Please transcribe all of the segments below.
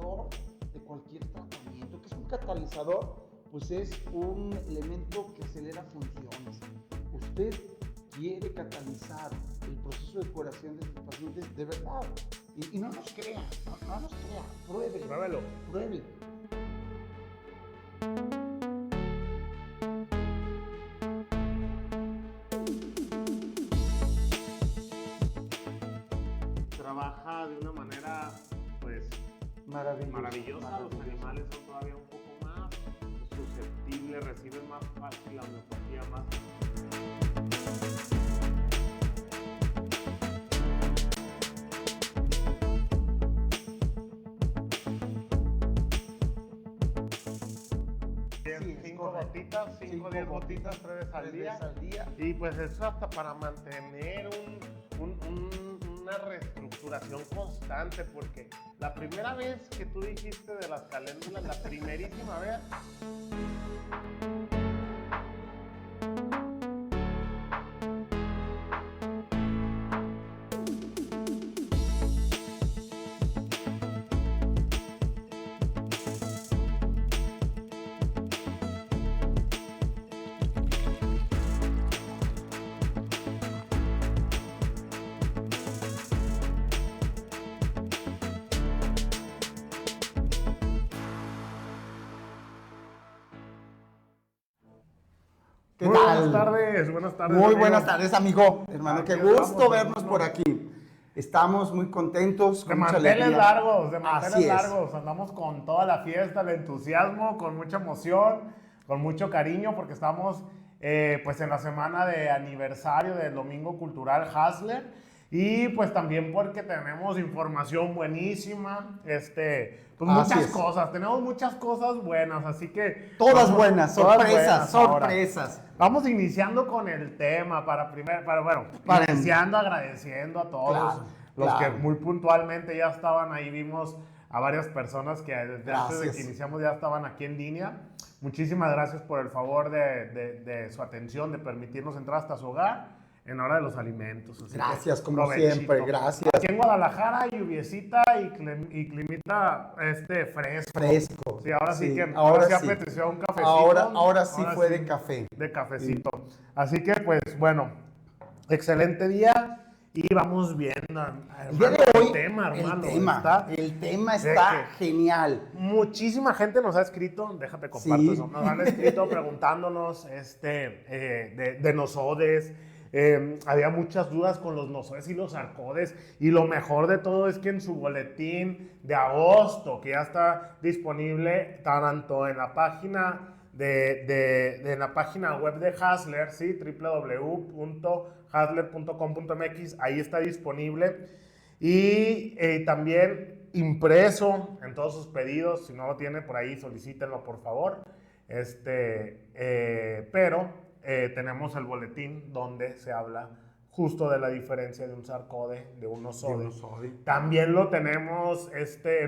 catalizador de cualquier tratamiento. ¿Qué es un catalizador? Pues es un elemento que acelera funciones. Usted quiere catalizar el proceso de curación de sus pacientes de verdad. Y no nos crea, no nos crea, pruébelo. Trabaja de una manera, pues, maravillosa. Los animales son todavía un poco más susceptibles, reciben más fácil la homeopatía, más. Sí, 5 gotitas, 5 o 10 gotitas, 3 veces al día. Y pues eso hasta para mantener una reestructuración constante, porque la primera vez que tú dijiste de las caléndulas, la primerísima vez, ¿Qué muy tal? Buenas tardes. Muy amigo. buenas tardes, amigo. Hermano, Aquí qué gusto estamos, vernos hermano. por aquí. Estamos muy contentos, De con mucha manteles alegría. largos, Así es. andamos con toda la fiesta, el entusiasmo, con mucha emoción, con mucho cariño, porque estamos pues en la semana de aniversario del Domingo Cultural Hasler, y pues también porque tenemos información buenísima, pues Así muchas es. cosas, tenemos muchas cosas buenas, así que... Todas buenas, todas sorpresas, buenas ahora. sorpresas. Vamos iniciando con el tema iniciando agradeciendo a todos Claro, los claro. que muy puntualmente ya estaban ahí. Vimos a varias personas que desde antes de que Gracias. iniciamos ya estaban aquí en línea. Muchísimas gracias por el favor de su atención, de permitirnos entrar hasta su hogar en hora de los alimentos. Así Gracias, que, como provechito. siempre, gracias. Aquí en Guadalajara, lluviecita y climita fresco. Fresco. Sí, ahora sí que ahora sí. apeteció un cafecito. Ahora sí fue de café. De cafecito. Así que, pues, bueno, excelente día y vamos viendo, El día de hoy, el tema está genial. Muchísima gente nos ha escrito, déjate comparto Sí. eso, nos han escrito preguntándonos de nosodes. Había muchas dudas con los nosodes y los arcodes, y lo mejor de todo es que en su boletín de agosto, que ya está disponible tanto en la página en la página web de Hasler, ¿sí? www.hasler.com.mx, ahí está disponible, y también impreso en todos sus pedidos. Si no lo tiene por ahí, solicítenlo por favor. Tenemos el boletín donde se habla justo de la diferencia de un sarcode, de un nosode. También lo tenemos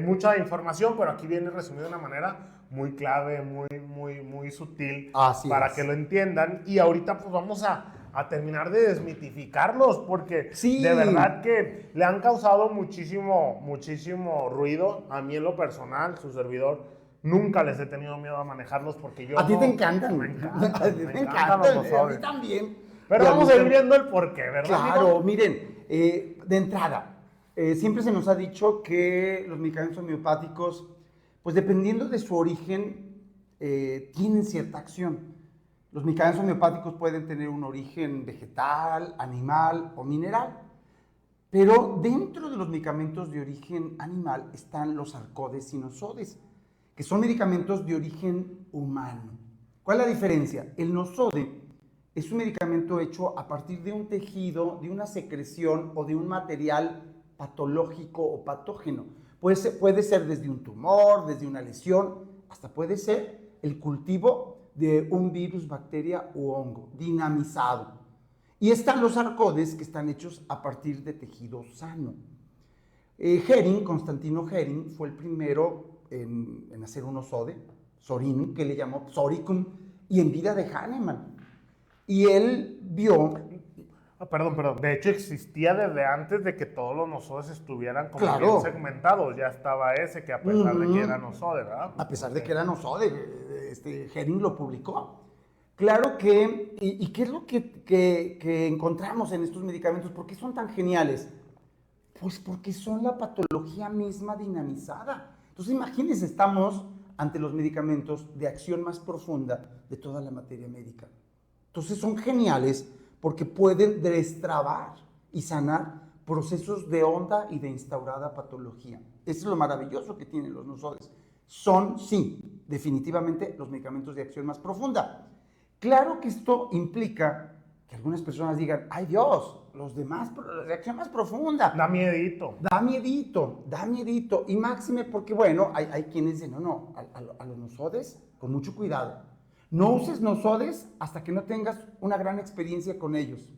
mucha información, pero aquí viene resumido de una manera muy clave, muy sutil. Así para es. que lo entiendan. Y ahorita pues vamos a terminar de desmitificarlos, porque Sí. de verdad que le han causado muchísimo ruido. A mí en lo personal, su servidor, nunca les he tenido miedo a manejarlos, porque yo... A ti te encantan. Me encantan, A ti te encantan. los A nosodes. mí también. Pero Y vamos mí a ir también. viendo el porqué, ¿verdad, Claro, amigo? miren, de entrada, siempre se nos ha dicho que los medicamentos homeopáticos, pues dependiendo de su origen, tienen cierta acción. Los medicamentos homeopáticos pueden tener un origen vegetal, animal o mineral. Pero dentro de los medicamentos de origen animal están los arcodes y nosodes, que son medicamentos de origen humano. ¿Cuál es la diferencia? El nosode es un medicamento hecho a partir de un tejido, de una secreción o de un material patológico o patógeno. Puede ser desde un tumor, desde una lesión, hasta puede ser el cultivo de un virus, bacteria u hongo dinamizado. Y están los arcodes, que están hechos a partir de tejido sano. Constantino Hering, fue el primero en hacer un nosode, Sorin, que le llamó Psoricum, y en vida de Hahnemann. Y él vio... Perdón. De hecho, existía desde antes de que todos los nosodes estuvieran como Claro. bien segmentados. Ya estaba ese que a pesar de que era nosode, ¿verdad? A pesar de que era nosode, Hering lo publicó. Claro que, ¿y qué es lo que encontramos en estos medicamentos? ¿Por qué son tan geniales? Pues porque son la patología misma dinamizada. Entonces imagínense, estamos ante los medicamentos de acción más profunda de toda la materia médica. Entonces son geniales porque pueden destrabar y sanar procesos de honda y de instaurada patología. Eso es lo maravilloso que tienen los nosodes. Son, sí, definitivamente los medicamentos de acción más profunda. Claro que esto implica que algunas personas digan, ¡ay Dios! Los demás, de acción más profunda. Da miedito. Da miedito. Y máxime porque, bueno, hay quienes dicen, no, a los nosodes, con mucho cuidado. No uses nosodes hasta que no tengas una gran experiencia con ellos.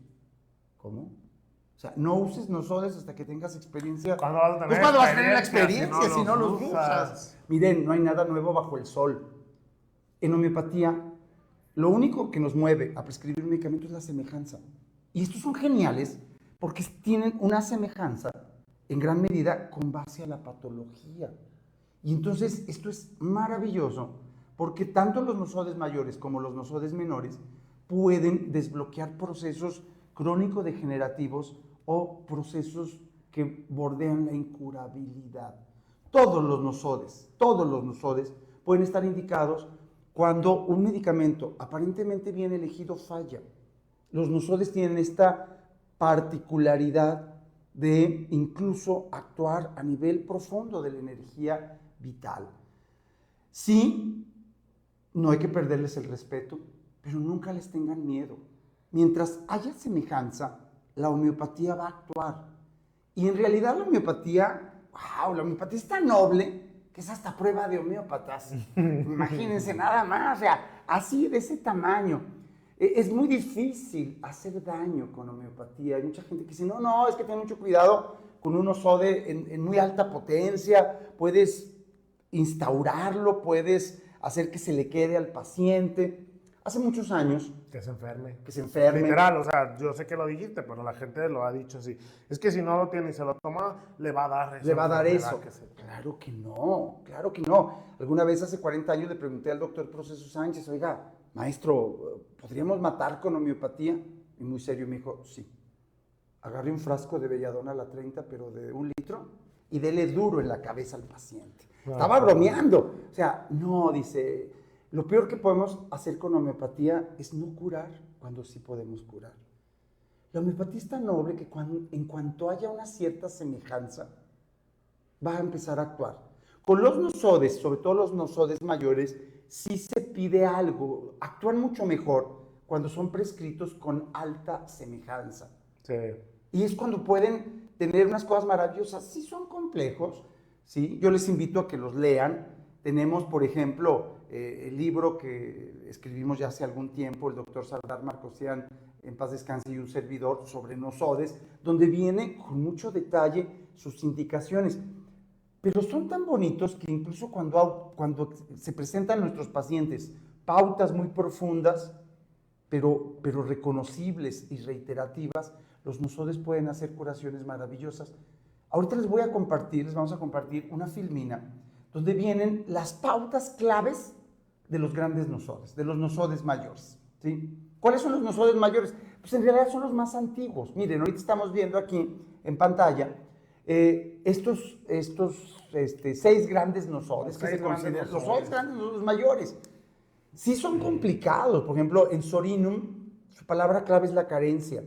¿Cómo? O sea, no uses nosodes hasta que tengas experiencia. ¿Cuándo vas a tener Pues cuando vas a tener la experiencia experiencia si no los usas? Miren, no hay nada nuevo bajo el sol. En homeopatía, lo único que nos mueve a prescribir un medicamento es la semejanza. Y estos son geniales porque tienen una semejanza en gran medida con base a la patología. Y entonces esto es maravilloso porque tanto los nosodes mayores como los nosodes menores pueden desbloquear procesos crónico-degenerativos o procesos que bordean la incurabilidad. Todos los nosodes pueden estar indicados cuando un medicamento aparentemente bien elegido falla. Los nosodes tienen esta particularidad de incluso actuar a nivel profundo de la energía vital. Sí, no hay que perderles el respeto, pero nunca les tengan miedo. Mientras haya semejanza, la homeopatía va a actuar. Y en realidad la homeopatía es tan noble que es hasta prueba de homeópatas. Imagínense nada más, o sea, así de ese tamaño. Es muy difícil hacer daño con homeopatía. Hay mucha gente que dice, no, es que ten mucho cuidado con un nosode en muy alta potencia, puedes instaurarlo, puedes hacer que se le quede al paciente. Hace muchos años... Que se enferme. Que se enferme. Literal, o sea, yo sé que lo dijiste, pero la gente lo ha dicho así. Es que si no lo tiene y se lo toma, le va a dar eso. Le va a dar eso. Claro que no. Alguna vez hace 40 años le pregunté al doctor Proceso Sánchez, oiga, maestro, ¿podríamos matar con homeopatía? Y muy serio me dijo, sí. Agarre un frasco de belladona a la 30, pero de 1 litro, y dele duro en la cabeza al paciente. Estaba bromeando. O sea, no, dice, lo peor que podemos hacer con homeopatía es no curar cuando sí podemos curar. La homeopatía es tan noble que en cuanto haya una cierta semejanza, va a empezar a actuar. Con los nosodes, sobre todo los nosodes mayores, sí se pide algo. Actúan mucho mejor cuando son prescritos con alta semejanza. Sí. Y es cuando pueden tener unas cosas maravillosas. Sí son complejos, ¿sí? Yo les invito a que los lean. Tenemos, por ejemplo, el libro que escribimos ya hace algún tiempo, el doctor Sardar Marcosian, en paz descanse, y un servidor, sobre nosodes, donde viene con mucho detalle sus indicaciones. Pero son tan bonitos que incluso cuando se presentan a nuestros pacientes pautas muy profundas, pero reconocibles y reiterativas, los nosodes pueden hacer curaciones maravillosas. Ahorita les vamos a compartir una filmina donde vienen las pautas claves de los grandes nosodes, de los nosodes mayores, ¿sí? ¿Cuáles son los nosodes mayores? Pues en realidad son los más antiguos. Miren, ahorita estamos viendo aquí en pantalla estos 6 grandes nosodes que se consideran los 6 grandes nosodes mayores. Sí son complicados. Por ejemplo, en Sorinum, su palabra clave es la carencia.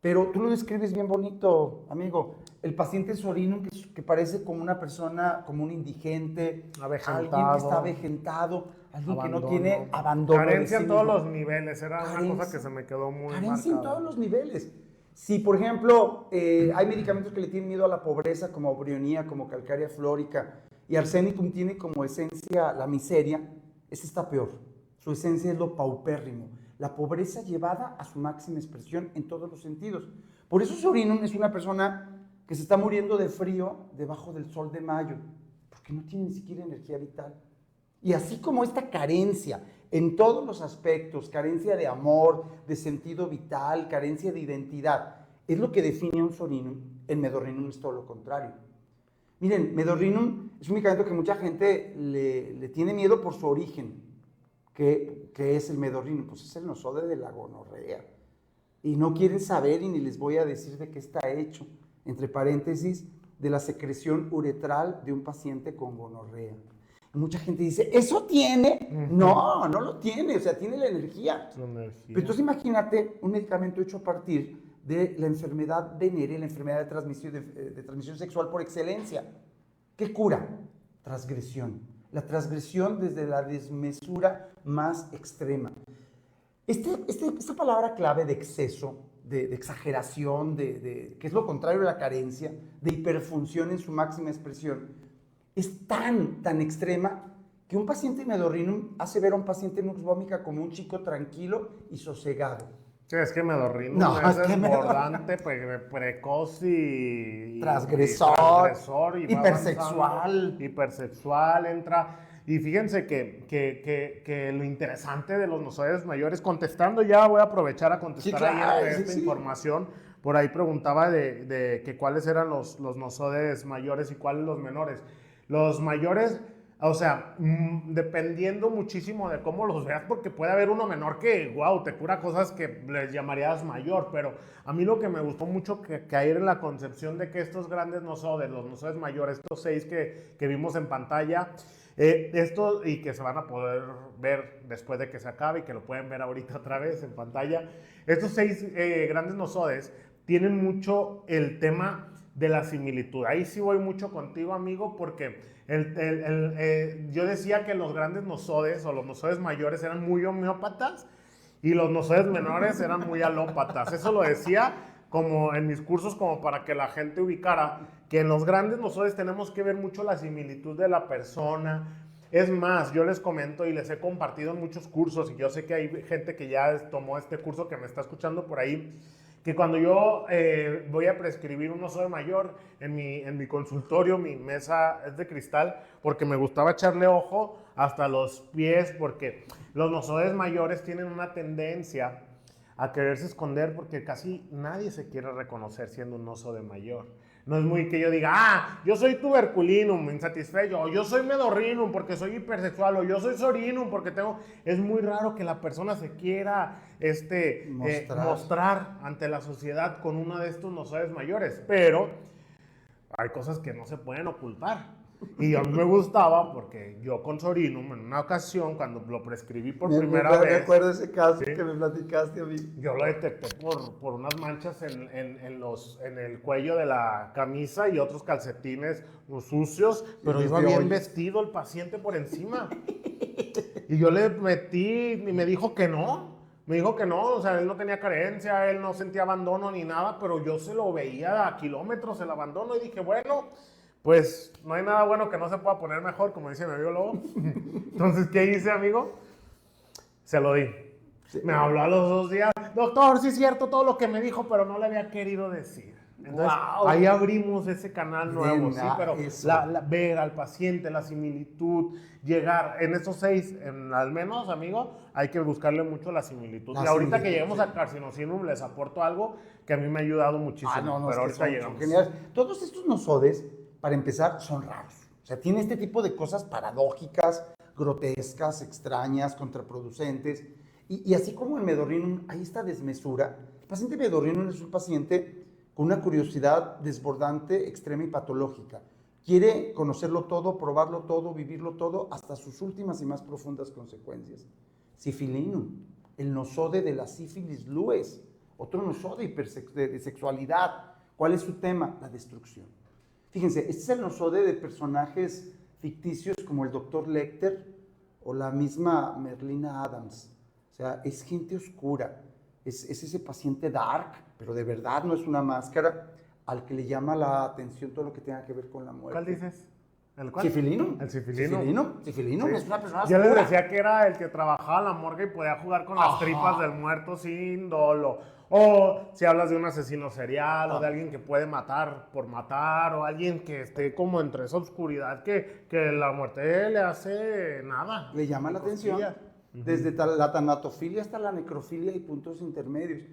Pero tú lo describes bien bonito, amigo. El paciente Sorinum que parece como una persona, como un indigente, alguien que está avejentado, alguien que no tiene abandono. Carencia en todos los niveles, era una cosa que se me quedó muy marcada. Carencia en todos los niveles. Si, por ejemplo, hay medicamentos que le tienen miedo a la pobreza, como brionía, como calcárea flórica, y arsenicum tiene como esencia la miseria, ese está peor. Su esencia es lo paupérrimo. La pobreza llevada a su máxima expresión en todos los sentidos. Por eso Sorinum es una persona que se está muriendo de frío debajo del sol de mayo, porque no tiene ni siquiera energía vital. Y así como esta carencia en todos los aspectos, carencia de amor, de sentido vital, carencia de identidad, es lo que define a un sorinum, el medorrinum es todo lo contrario. Miren, medorrinum es un medicamento que mucha gente le tiene miedo por su origen. ¿Qué es el medorrinum? Pues es el nosode de la gonorrea. Y no quieren saber y ni les voy a decir de qué está hecho. Entre paréntesis, de la secreción uretral de un paciente con gonorrea. Y mucha gente dice, ¿eso tiene? No, no lo tiene, o sea, tiene la energía. Pero entonces imagínate un medicamento hecho a partir de la enfermedad venérea, la enfermedad de transmisión sexual por excelencia. ¿Qué cura? Transgresión. La transgresión desde la desmesura más extrema. Esta palabra clave de exceso, de exageración, que es lo contrario a la carencia, de hiperfunción en su máxima expresión, es tan extrema que un paciente medorrinum hace ver a un paciente nux vomica como un chico tranquilo y sosegado. Sí, es que medorrinum No, es es que desbordante, precoz y transgresor, y va hipersexual. avanzando, hipersexual, entra. Y fíjense que lo interesante de los nosodes mayores, contestando ya, voy a aprovechar a contestar ahí esta información. Por ahí preguntaba de que cuáles eran los nosodes mayores y cuáles los menores. Los mayores, o sea, dependiendo muchísimo de cómo los veas, porque puede haber uno menor que, wow, te cura cosas que les llamarías mayor, pero a mí lo que me gustó mucho que caer en la concepción de que estos grandes nosodes, los nosodes mayores, estos 6 que vimos en pantalla, esto y que se van a poder ver después de que se acabe y que lo pueden ver ahorita otra vez en pantalla, estos 6 grandes nosodes tienen mucho el tema de la similitud. Ahí sí voy mucho contigo, amigo, porque yo decía que los grandes nosodes o los nosodes mayores eran muy homeópatas y los nosodes menores eran muy alópatas. Eso lo decía como en mis cursos, como para que la gente ubicara que en los grandes nosodes tenemos que ver mucho la similitud de la persona. Es más, yo les comento y les he compartido en muchos cursos, y yo sé que hay gente que ya tomó este curso que me está escuchando por ahí, que cuando yo voy a prescribir un nosode mayor en mi consultorio, mi mesa es de cristal, porque me gustaba echarle ojo hasta los pies, porque los nosodes mayores tienen una tendencia a quererse esconder, porque casi nadie se quiere reconocer siendo un nosode mayor. No es muy que yo diga, yo soy tuberculinum, insatisfecho, o yo soy medorrinum porque soy hipersexual, o yo soy sorinum porque tengo... Es muy raro que la persona se quiera mostrar ante la sociedad con uno de estos nosodes mayores, pero hay cosas que no se pueden ocultar. Y a mí me gustaba porque yo con sorinum, en una ocasión, cuando lo prescribí por primera vez... Me acuerdo de ese caso, ¿sí?, que me platicaste a mí. Yo lo detecté por unas manchas en el cuello de la camisa y otros calcetines sucios, pero iba bien vestido el paciente por encima. Y yo le metí y me dijo que no. Me dijo que no, o sea, él no tenía carencia, él no sentía abandono ni nada, pero yo se lo veía a kilómetros el abandono y dije, bueno, pues no hay nada bueno que no se pueda poner mejor, como dice mi amigo Lobo. Entonces, ¿qué hice, amigo? Se lo di. Sí. Me habló a los 2 días, doctor, sí es cierto todo lo que me dijo, pero no le había querido decir. Entonces, ahí abrimos ese canal nuevo, sí, pero ver al paciente, la similitud, llegar en esos 6, al menos, amigo, hay que buscarle mucho la similitud. Y ahorita que lleguemos a carcinosinum, les aporto algo que a mí me ha ayudado muchísimo. Pero ahorita llegamos. Todos estos nosodes, para empezar, son raros. O sea, tiene este tipo de cosas paradójicas, grotescas, extrañas, contraproducentes. Y así como el medorrinum hay esta desmesura, el paciente medorrinum es un paciente con una curiosidad desbordante, extrema y patológica. Quiere conocerlo todo, probarlo todo, vivirlo todo, hasta sus últimas y más profundas consecuencias. Sifilinum, el nosode de la sífilis lues, otro nosode de sexualidad. ¿Cuál es su tema? La destrucción. Fíjense, este es el nosode de personajes ficticios como el Dr. Lecter o la misma Merlina Adams. O sea, es gente oscura, es ese paciente dark, pero de verdad no es una máscara, al que le llama la atención todo lo que tenga que ver con la muerte. ¿Cuál dices? ¿El cuál? Sifilino. El sifilino. Sifilino Sí. es una persona Yo les oscura. decía que era el que trabajaba en la morgue y podía jugar con las Ajá. tripas del muerto sin dolo. O si hablas de un asesino serial, o de alguien que puede matar por matar, o alguien que esté como entre esa oscuridad que la muerte le hace nada. Le llama ni la atención. cosquillas. Desde la tanatofilia hasta la necrofilia y puntos intermedios.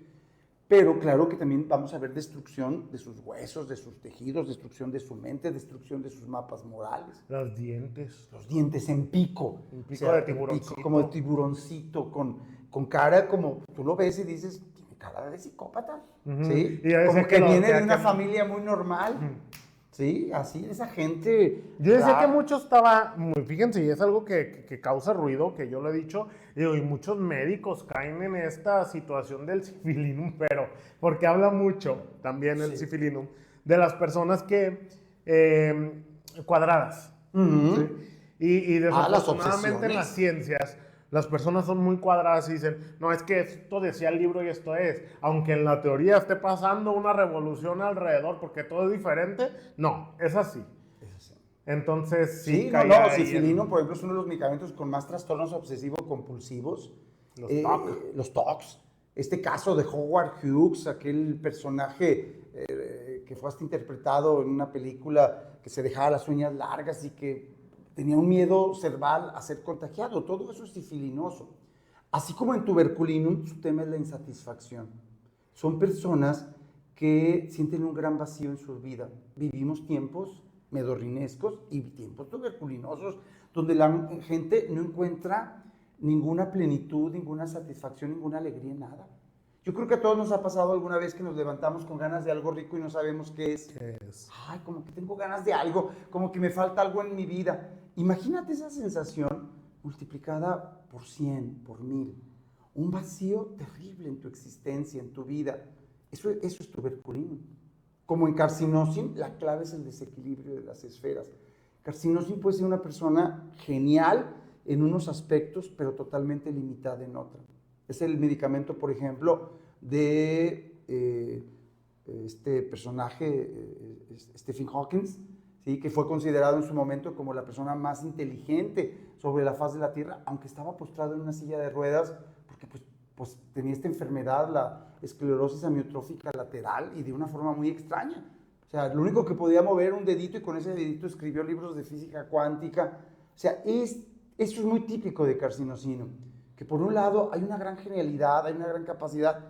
Pero claro que también vamos a ver destrucción de sus huesos, de sus tejidos, destrucción de su mente, destrucción de sus mapas morales. Los dientes. Los dientes en pico. Un pico de en tiburoncito. como de tiburoncito, con cara como, tú lo ves y dices, tiene cara de psicópata. ¿Sí? Y a veces Como que que lo- viene que- de una que- familia muy normal. Sí, así, esa gente. Yo decía rara. que mucho estaba, fíjense, y es algo que causa ruido, que yo lo he dicho, digo, y muchos médicos caen en esta situación del cifilinum, pero porque habla mucho también el cifilinum de las personas que cuadradas. Ujú. ¿sí? Y Las desafortunadamente en las obsesiones. ciencias las personas son muy cuadradas y dicen, no, es que esto decía el libro y esto es, aunque en la teoría esté pasando una revolución alrededor porque todo es diferente, no, es así. Entonces, sí, Sí, caía ahí sifilino, por ejemplo, es uno de los medicamentos con más trastornos obsesivo-compulsivos. Los TOC. Los TOCs. Este caso de Howard Hughes, aquel personaje que fue hasta interpretado en una película que se dejaba las uñas largas y que tenía un miedo cerval a ser contagiado. Todo eso es sifilinoso. Así como en tuberculinum, su tema es la insatisfacción. Son personas que sienten un gran vacío en su vida. Vivimos tiempos medorrinescos y tiempos tuberculinosos, donde la gente no encuentra ninguna plenitud, ninguna satisfacción, ninguna alegría en nada. Yo creo que a todos nos ha pasado alguna vez que nos levantamos con ganas de algo rico y no sabemos qué es. Ay, como que tengo ganas de algo, como que me falta algo en mi vida. Imagínate esa sensación multiplicada por 100, por 1000. Un vacío terrible en tu existencia, en tu vida. Eso es tuberculino. Como en carcinosin, la clave es el desequilibrio de las esferas. Carcinosin puede ser una persona genial en unos aspectos, pero totalmente limitada en otros. Es el medicamento, por ejemplo, de este personaje, Stephen Hawking, ¿sí? Que fue considerado en su momento como la persona más inteligente sobre la faz de la Tierra, aunque estaba postrado en una silla de ruedas, porque pues tenía esta enfermedad, la esclerosis amiotrófica lateral, y de una forma muy extraña. O sea, lo único que podía mover era un dedito, y con ese dedito escribió libros de física cuántica. O sea, eso es muy típico de carcinosino, que por un lado hay una gran genialidad, hay una gran capacidad,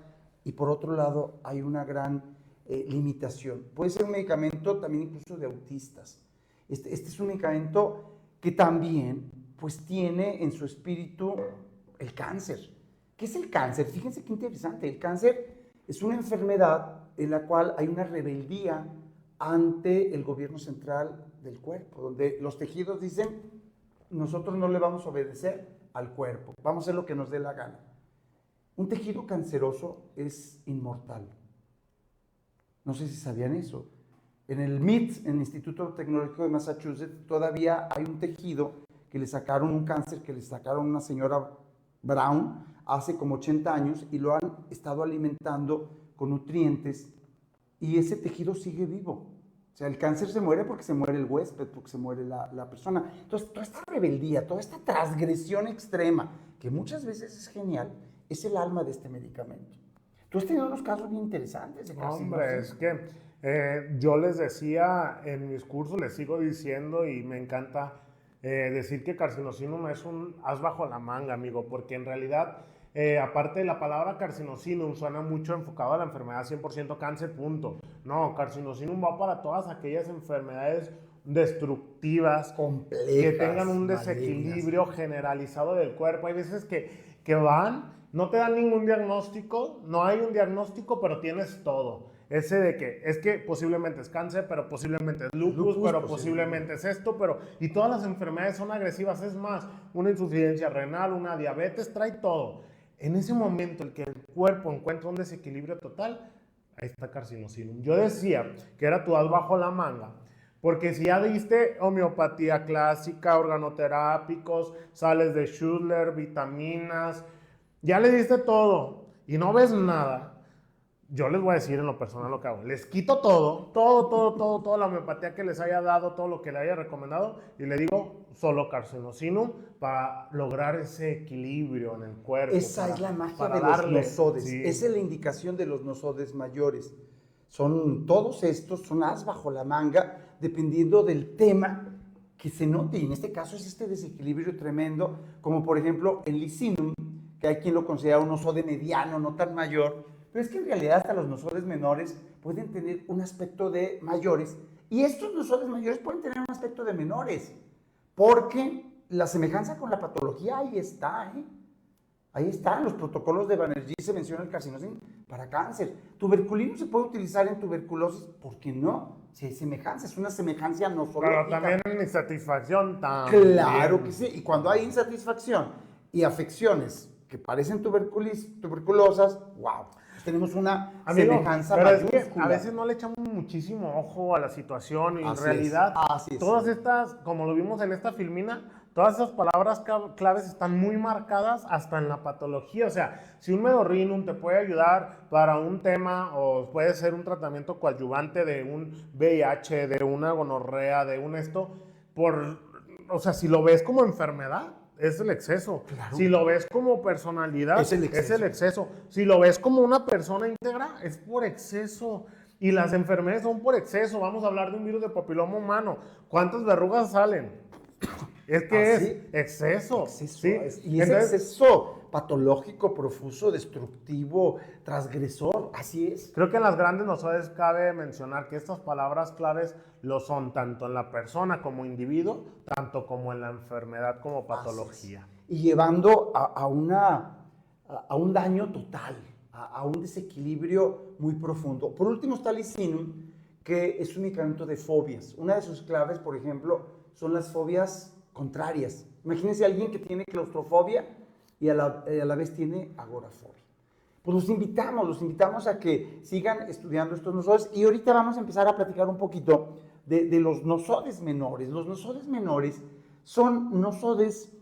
y por otro lado hay una gran limitación. Puede ser un medicamento también incluso de autistas. Este es un medicamento que también pues tiene en su espíritu el cáncer. ¿Qué es el cáncer? Fíjense qué interesante. El cáncer es una enfermedad en la cual hay una rebeldía ante el gobierno central del cuerpo, donde los tejidos dicen, nosotros no le vamos a obedecer al cuerpo, vamos a hacer lo que nos dé la gana. Un tejido canceroso es inmortal. No sé si sabían eso. En el MIT, en el Instituto Tecnológico de Massachusetts, todavía hay un tejido que le sacaron un cáncer, que le sacaron a una señora Brown hace como 80 años y lo han estado alimentando con nutrientes y ese tejido sigue vivo. O sea, el cáncer se muere porque se muere el huésped, porque se muere la persona. Entonces, toda esta rebeldía, toda esta transgresión extrema, que muchas veces es genial, es el alma de este medicamento. Tú has tenido unos casos bien interesantes de carcinosis. Hombre, es que yo les decía en mis cursos, les sigo diciendo y me encanta decir que carcinosinum es un as bajo la manga, amigo, porque en realidad, aparte de la palabra carcinosinum, suena mucho enfocado a la enfermedad 100% cáncer, punto. No, carcinosinum va para todas aquellas enfermedades destructivas, complejas, que tengan un malignas. Desequilibrio generalizado del cuerpo. Hay veces que van, no te dan ningún diagnóstico, no hay un diagnóstico, pero tienes todo. Ese de que es que posiblemente es cáncer, pero posiblemente es lupus, pero posiblemente es esto, pero... Y todas las enfermedades son agresivas, es más, una insuficiencia renal, una diabetes, trae todo. En ese momento en que el cuerpo encuentra un desequilibrio total, ahí está carcinosinum. Yo decía que era tu as bajo la manga, porque si ya diste homeopatía clásica, organoterápicos, sales de Schüssler, vitaminas, ya le diste todo y no ves nada, yo les voy a decir en lo personal lo que hago. Les quito toda la homeopatía que les haya dado, todo lo que le haya recomendado, y le digo solo carcinosinum para lograr ese equilibrio en el cuerpo. Esa es la magia para de darle, los nosodes. sí. Esa es la indicación de los nosodes mayores. Son todos estos, son as bajo la manga, dependiendo del tema que se note. Y en este caso es este desequilibrio tremendo, como por ejemplo el licinum, que hay quien lo considera un nosode mediano, no tan mayor, pero es que en realidad hasta los nosodes menores pueden tener un aspecto de mayores, y estos nosodes mayores pueden tener un aspecto de menores, porque la semejanza con la patología ahí está, ¿eh? Ahí están los protocolos de Banerjee, se menciona el carcinógeno para cáncer. Tuberculino se puede utilizar en tuberculosis, ¿por qué no? Si hay semejanza, es una semejanza nosológica. Pero también en insatisfacción también. Claro que sí, y cuando hay insatisfacción y afecciones que parecen tuberculosas, wow, tenemos una semejanza pero mayúscula. es que a veces no le echamos muchísimo ojo a la situación y en Así realidad es. todas estas, como lo vimos en esta filmina, todas esas palabras claves están muy marcadas hasta en la patología. O sea, si un medorrinum te puede ayudar para un tema o puede ser un tratamiento coadyuvante de un VIH, de una gonorrea, de un esto, o sea, si lo ves como enfermedad, es el exceso. Claro. Si lo ves como personalidad, es el exceso. Si lo ves como una persona íntegra, es por exceso. Y las enfermedades son por exceso. Vamos a hablar de un virus de papiloma humano. ¿Cuántas verrugas salen? Es que es exceso. ¿sí? Y es exceso patológico, profuso, destructivo, transgresor. Así es. Creo que en las grandes nosodes cabe mencionar que estas palabras claves lo son tanto en la persona como individuo, tanto como en la enfermedad como patología. Y llevando a un daño total, a un desequilibrio muy profundo. Por último está licinum, que es un medicamento de fobias. Una de sus claves, por ejemplo, son las fobias contrarias. Imagínense a alguien que tiene claustrofobia y a la vez tiene agorafobia. Pues los invitamos a que sigan estudiando estos nosodes, y ahorita vamos a empezar a platicar un poquito de los nosodes menores. Los nosodes menores son nosodes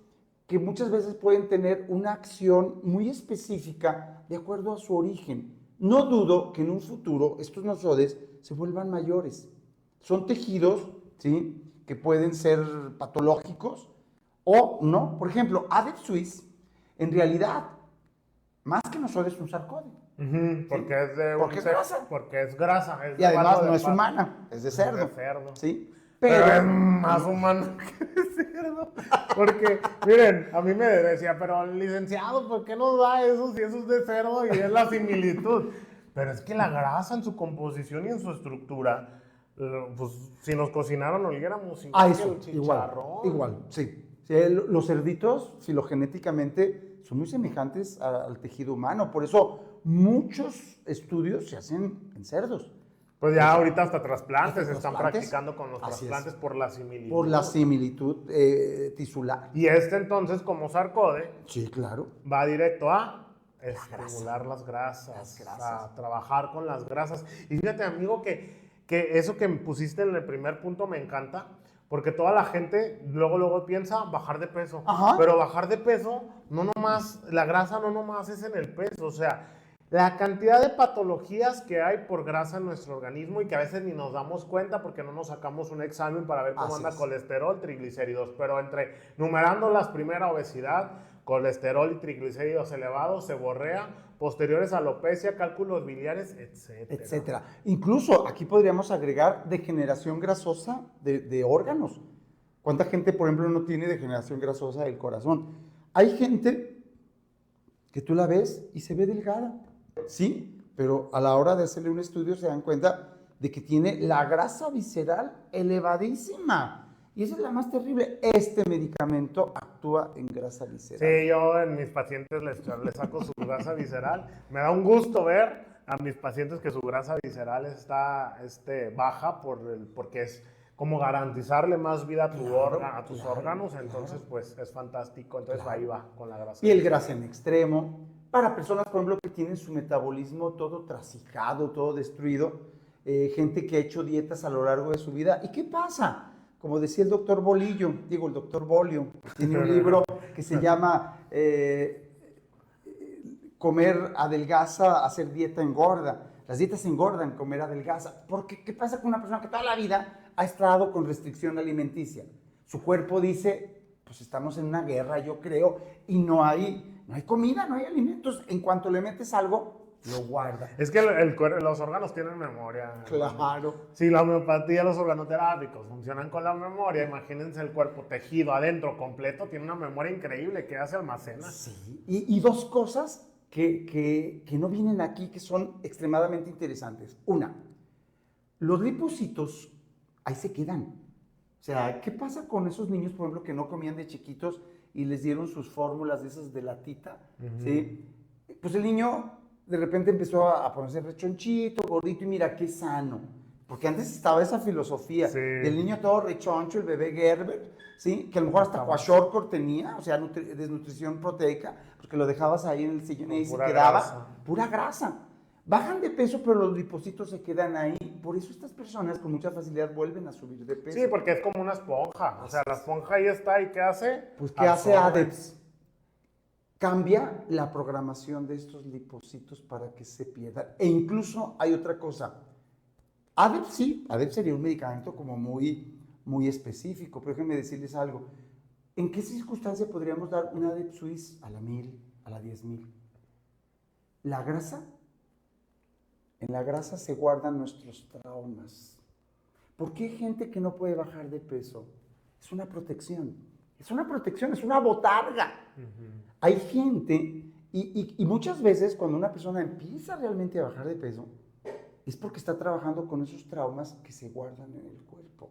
que muchas veces pueden tener una acción muy específica de acuerdo a su origen. No dudo que en un futuro estos nosodes se vuelvan mayores. Son tejidos, ¿sí?, que pueden ser patológicos o no. Por ejemplo, Adep Suisse, en realidad, más que nosodes, es un sarcóide. Porque es de es grasa. Porque es grasa. Es y además no es humana, es de cerdo. Es de cerdo. ¿Sí? Pero es más humano que de cerdo. Porque, miren, a mí me decía, pero licenciado, ¿por qué nos da eso si eso es de cerdo y es la similitud? Pero es que la grasa en su composición y en su estructura, pues si nos cocinaron oliéramos igual que el chicharrón. Igual, sí. Los cerditos filogenéticamente son muy semejantes al tejido humano, por eso muchos estudios se hacen en cerdos. Pues ya ahorita hasta trasplantes están practicando con los Así trasplantes por la similitud. Por la similitud tisular. Y entonces, como sarcode, sí, claro, va directo a estimular las grasas, a trabajar con las grasas. Y fíjate, amigo, que eso que pusiste en el primer punto me encanta, porque toda la gente luego piensa bajar de peso. Ajá. Pero bajar de peso, no nomás, la grasa no nomás es en el peso, o sea, la cantidad de patologías que hay por grasa en nuestro organismo y que a veces ni nos damos cuenta porque no nos sacamos un examen para ver cómo anda colesterol, triglicéridos, pero numerándolas, primera obesidad, colesterol y triglicéridos elevados, seborrea, posteriores alopecia, cálculos biliares, etcétera. Incluso aquí podríamos agregar degeneración grasosa de órganos. ¿Cuánta gente, por ejemplo, no tiene degeneración grasosa del corazón? Hay gente que tú la ves y se ve delgada, sí, pero a la hora de hacerle un estudio se dan cuenta de que tiene la grasa visceral elevadísima. Y esa es la más terrible. Este medicamento actúa en grasa visceral. Sí, yo en mis pacientes les saco su grasa visceral. Me da un gusto ver a mis pacientes que su grasa visceral está baja porque es como garantizarle más vida a tus órganos. Entonces, pues es fantástico. Entonces ahí va con la grasa. Piel grasa en extremo. Para personas, por ejemplo, que tienen su metabolismo todo trasijado, todo destruido. Gente que ha hecho dietas a lo largo de su vida. ¿Y qué pasa? Como decía el doctor Bolio, tiene un libro que se llama Comer adelgaza, hacer dieta engorda. Las dietas engordan, comer adelgaza. Porque, ¿qué pasa con una persona que toda la vida ha estado con restricción alimenticia? Su cuerpo dice, pues estamos en una guerra, yo creo, y no hay comida, no hay alimentos. En cuanto le metes algo, lo guarda. Es que los órganos tienen memoria. Claro. Si la homeopatía, los organoterápicos funcionan con la memoria, imagínense el cuerpo tejido adentro, completo, tiene una memoria increíble que se almacena. Sí, y dos cosas que no vienen aquí que son extremadamente interesantes. Una, los lipocitos ahí se quedan. O sea, ¿qué pasa con esos niños, por ejemplo, que no comían de chiquitos y les dieron sus fórmulas de esas de latita? ¿Sí? Pues el niño de repente empezó a ponerse rechonchito, gordito, y mira, qué sano. Porque antes estaba esa filosofía del niño todo rechoncho, el bebé Gerber, ¿sí? Que a lo mejor hasta kwashiorkor tenía, o sea, desnutrición proteica, porque lo dejabas ahí en el sillón y se quedaba pura grasa. Bajan de peso, pero los lipocitos se quedan ahí. Por eso estas personas con mucha facilidad vuelven a subir de peso. Sí, porque es como una esponja. O sea, la esponja ahí está, ¿y qué hace? Pues, ¿qué hace ADEPS? Cambia la programación de estos lipocitos para que se pierdan. E incluso hay otra cosa. ADEPS sí, ADEPS sería un medicamento como muy específico, pero déjenme decirles algo. ¿En qué circunstancia podríamos dar un ADEPS Suisse a la 1000, a la 10,000? La grasa. En la grasa se guardan nuestros traumas. ¿Por qué hay gente que no puede bajar de peso? Es una protección. Es una protección, es una botarga. Hay gente, y muchas veces cuando una persona empieza realmente a bajar de peso, es porque está trabajando con esos traumas que se guardan en el cuerpo.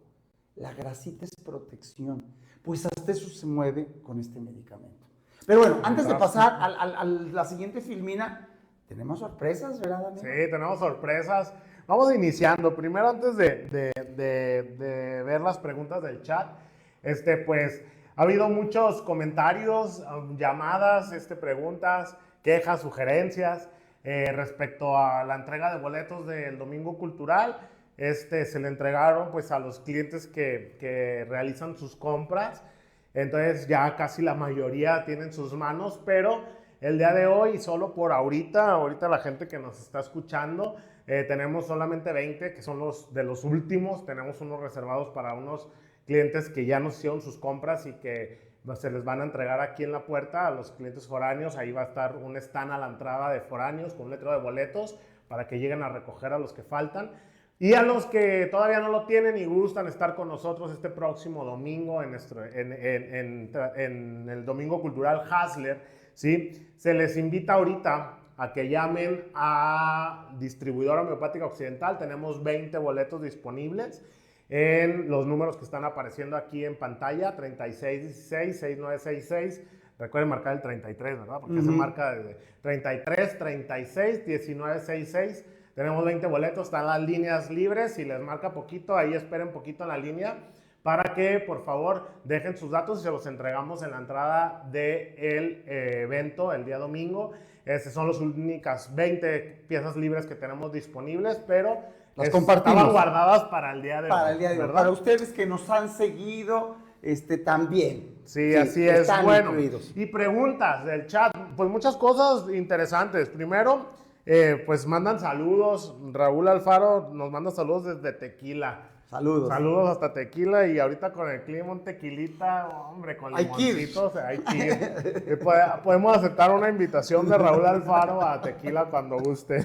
La grasita es protección. Pues hasta eso se mueve con este medicamento. Pero bueno, antes de pasar a la siguiente filmina, tenemos sorpresas, ¿verdad, amigo? Sí, tenemos sorpresas. Vamos iniciando. Primero, antes de ver las preguntas del chat, pues ha habido muchos comentarios, llamadas, preguntas, quejas, sugerencias respecto a la entrega de boletos del Domingo Cultural. Se le entregaron pues a los clientes que realizan sus compras. Entonces ya casi la mayoría tienen sus manos, pero el día de hoy, solo por ahorita la gente que nos está escuchando, tenemos solamente 20, que son los de los últimos. Tenemos unos reservados para unos clientes que ya nos hicieron sus compras y que se les van a entregar aquí en la puerta a los clientes foráneos. Ahí va a estar un stand a la entrada de foráneos con un letrero de boletos para que lleguen a recoger a los que faltan. Y a los que todavía no lo tienen y gustan estar con nosotros este próximo domingo en el Domingo Cultural Hasler, ¿sí? Se les invita ahorita a que llamen a Distribuidora Homeopática Occidental. Tenemos 20 boletos disponibles en los números que están apareciendo aquí en pantalla, 3616-6966. Recuerden marcar el 33, ¿verdad? Porque se marca desde 33, 36, 1966. Tenemos 20 boletos, están las líneas libres. Si les marca poquito, ahí esperen poquito en la línea para que, por favor, dejen sus datos y se los entregamos en la entrada del evento el día domingo. Son las únicas 20 piezas libres que tenemos disponibles, pero las compartimos. Estaban guardadas para el día de hoy. Para el día de hoy. Para ustedes que nos han seguido también. Sí, así es. Bueno, incluidos. Y preguntas del chat. Pues muchas cosas interesantes. Primero, pues mandan saludos. Raúl Alfaro nos manda saludos desde Tequila. Saludos. Saludos hasta Tequila, y ahorita con el clima, un tequilita, hombre, con limoncitos, hay que ir. Podemos aceptar una invitación de Raúl Alfaro a Tequila cuando guste.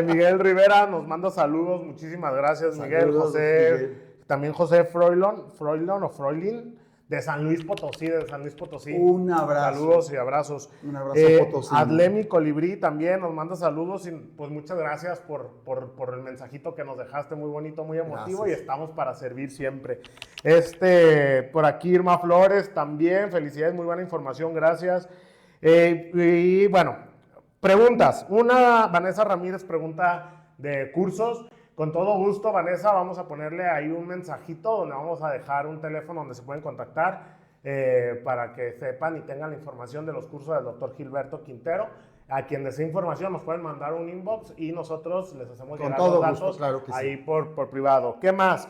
Miguel Rivera nos manda saludos, muchísimas gracias, Miguel. Saludos, José, Miguel. También José Froilón, de San Luis Potosí, Un abrazo. Saludos y abrazos. Un abrazo, Potosí. Adlemi Colibrí también nos manda saludos y pues muchas gracias por el mensajito que nos dejaste, muy bonito, muy emotivo. Gracias. Y estamos para servir siempre. Por aquí Irma Flores también, felicidades, muy buena información, gracias. Y bueno, preguntas. Vanessa Ramírez pregunta de cursos. Con todo gusto, Vanessa, vamos a ponerle ahí un mensajito donde vamos a dejar un teléfono donde se pueden contactar para que sepan y tengan la información de los cursos del doctor Gilberto Quintero. A quien desee información nos pueden mandar un inbox y nosotros les hacemos llegar los datos claro que ahí sí. por privado. ¿Qué más?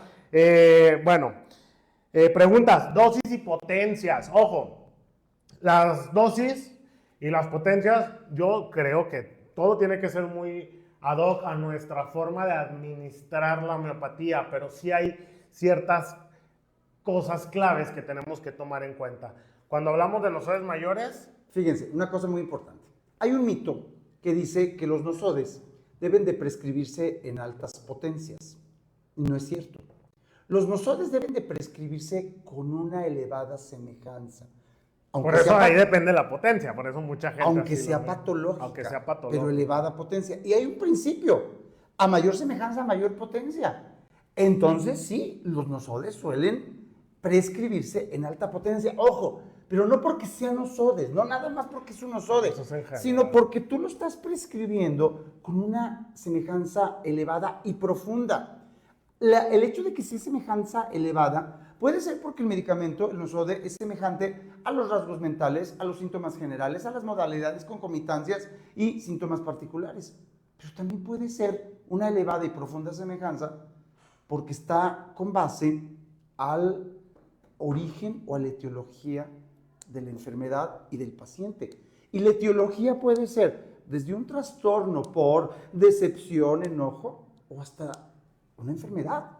Preguntas, dosis y potencias. Ojo, las dosis y las potencias, yo creo que todo tiene que ser muy ad hoc a nuestra forma de administrar la homeopatía, pero sí hay ciertas cosas claves que tenemos que tomar en cuenta. Cuando hablamos de nosodes mayores... Fíjense, una cosa muy importante. Hay un mito que dice que los nosodes deben de prescribirse en altas potencias. No es cierto. Los nosodes deben de prescribirse con una elevada semejanza. Por eso ahí depende la potencia, por eso mucha gente... Aunque sea patológica, pero elevada potencia. Y hay un principio, a mayor semejanza, a mayor potencia. Entonces sí, los nosodes suelen prescribirse en alta potencia. Ojo, pero no porque sean nosodes, no nada más porque es un nosode, sino porque tú lo estás prescribiendo con una semejanza elevada y profunda. El hecho de que sea semejanza elevada puede ser porque el medicamento, el nosode, es semejante a los rasgos mentales, a los síntomas generales, a las modalidades, concomitancias y síntomas particulares. Pero también puede ser una elevada y profunda semejanza porque está con base al origen o a la etiología de la enfermedad y del paciente. Y la etiología puede ser desde un trastorno por decepción, enojo o hasta una enfermedad.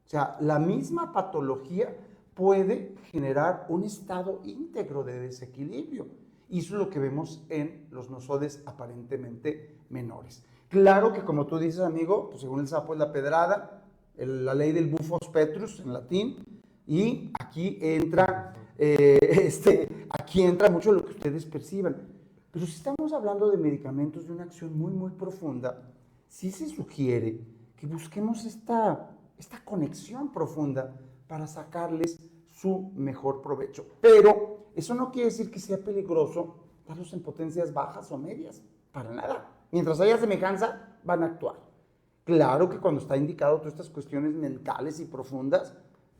O sea, la misma patología puede generar un estado íntegro de desequilibrio. Y eso es lo que vemos en los nosodes aparentemente menores. Claro que como tú dices, amigo, pues según el sapo es la pedrada, la ley del bufos petrus en latín, y aquí entra, aquí entra mucho lo que ustedes perciban. Pero si estamos hablando de medicamentos de una acción muy, muy profunda, sí se sugiere que busquemos esta conexión profunda para sacarles su mejor provecho. Pero eso no quiere decir que sea peligroso darlos en potencias bajas o medias, para nada. Mientras haya semejanza, van a actuar. Claro que cuando está indicado todas estas cuestiones mentales y profundas,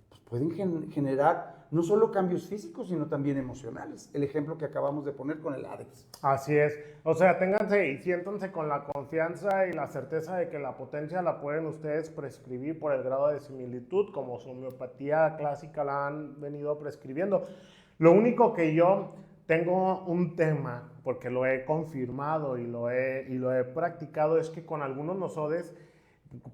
pues pueden generar no solo cambios físicos, sino también emocionales. El ejemplo que acabamos de poner con el ADEX. Así es. O sea, ténganse y siéntanse con la confianza y la certeza de que la potencia la pueden ustedes prescribir por el grado de similitud, como su homeopatía clásica la han venido prescribiendo. Lo único que yo tengo un tema, porque lo he confirmado y lo he practicado, es que con algunos nosodes,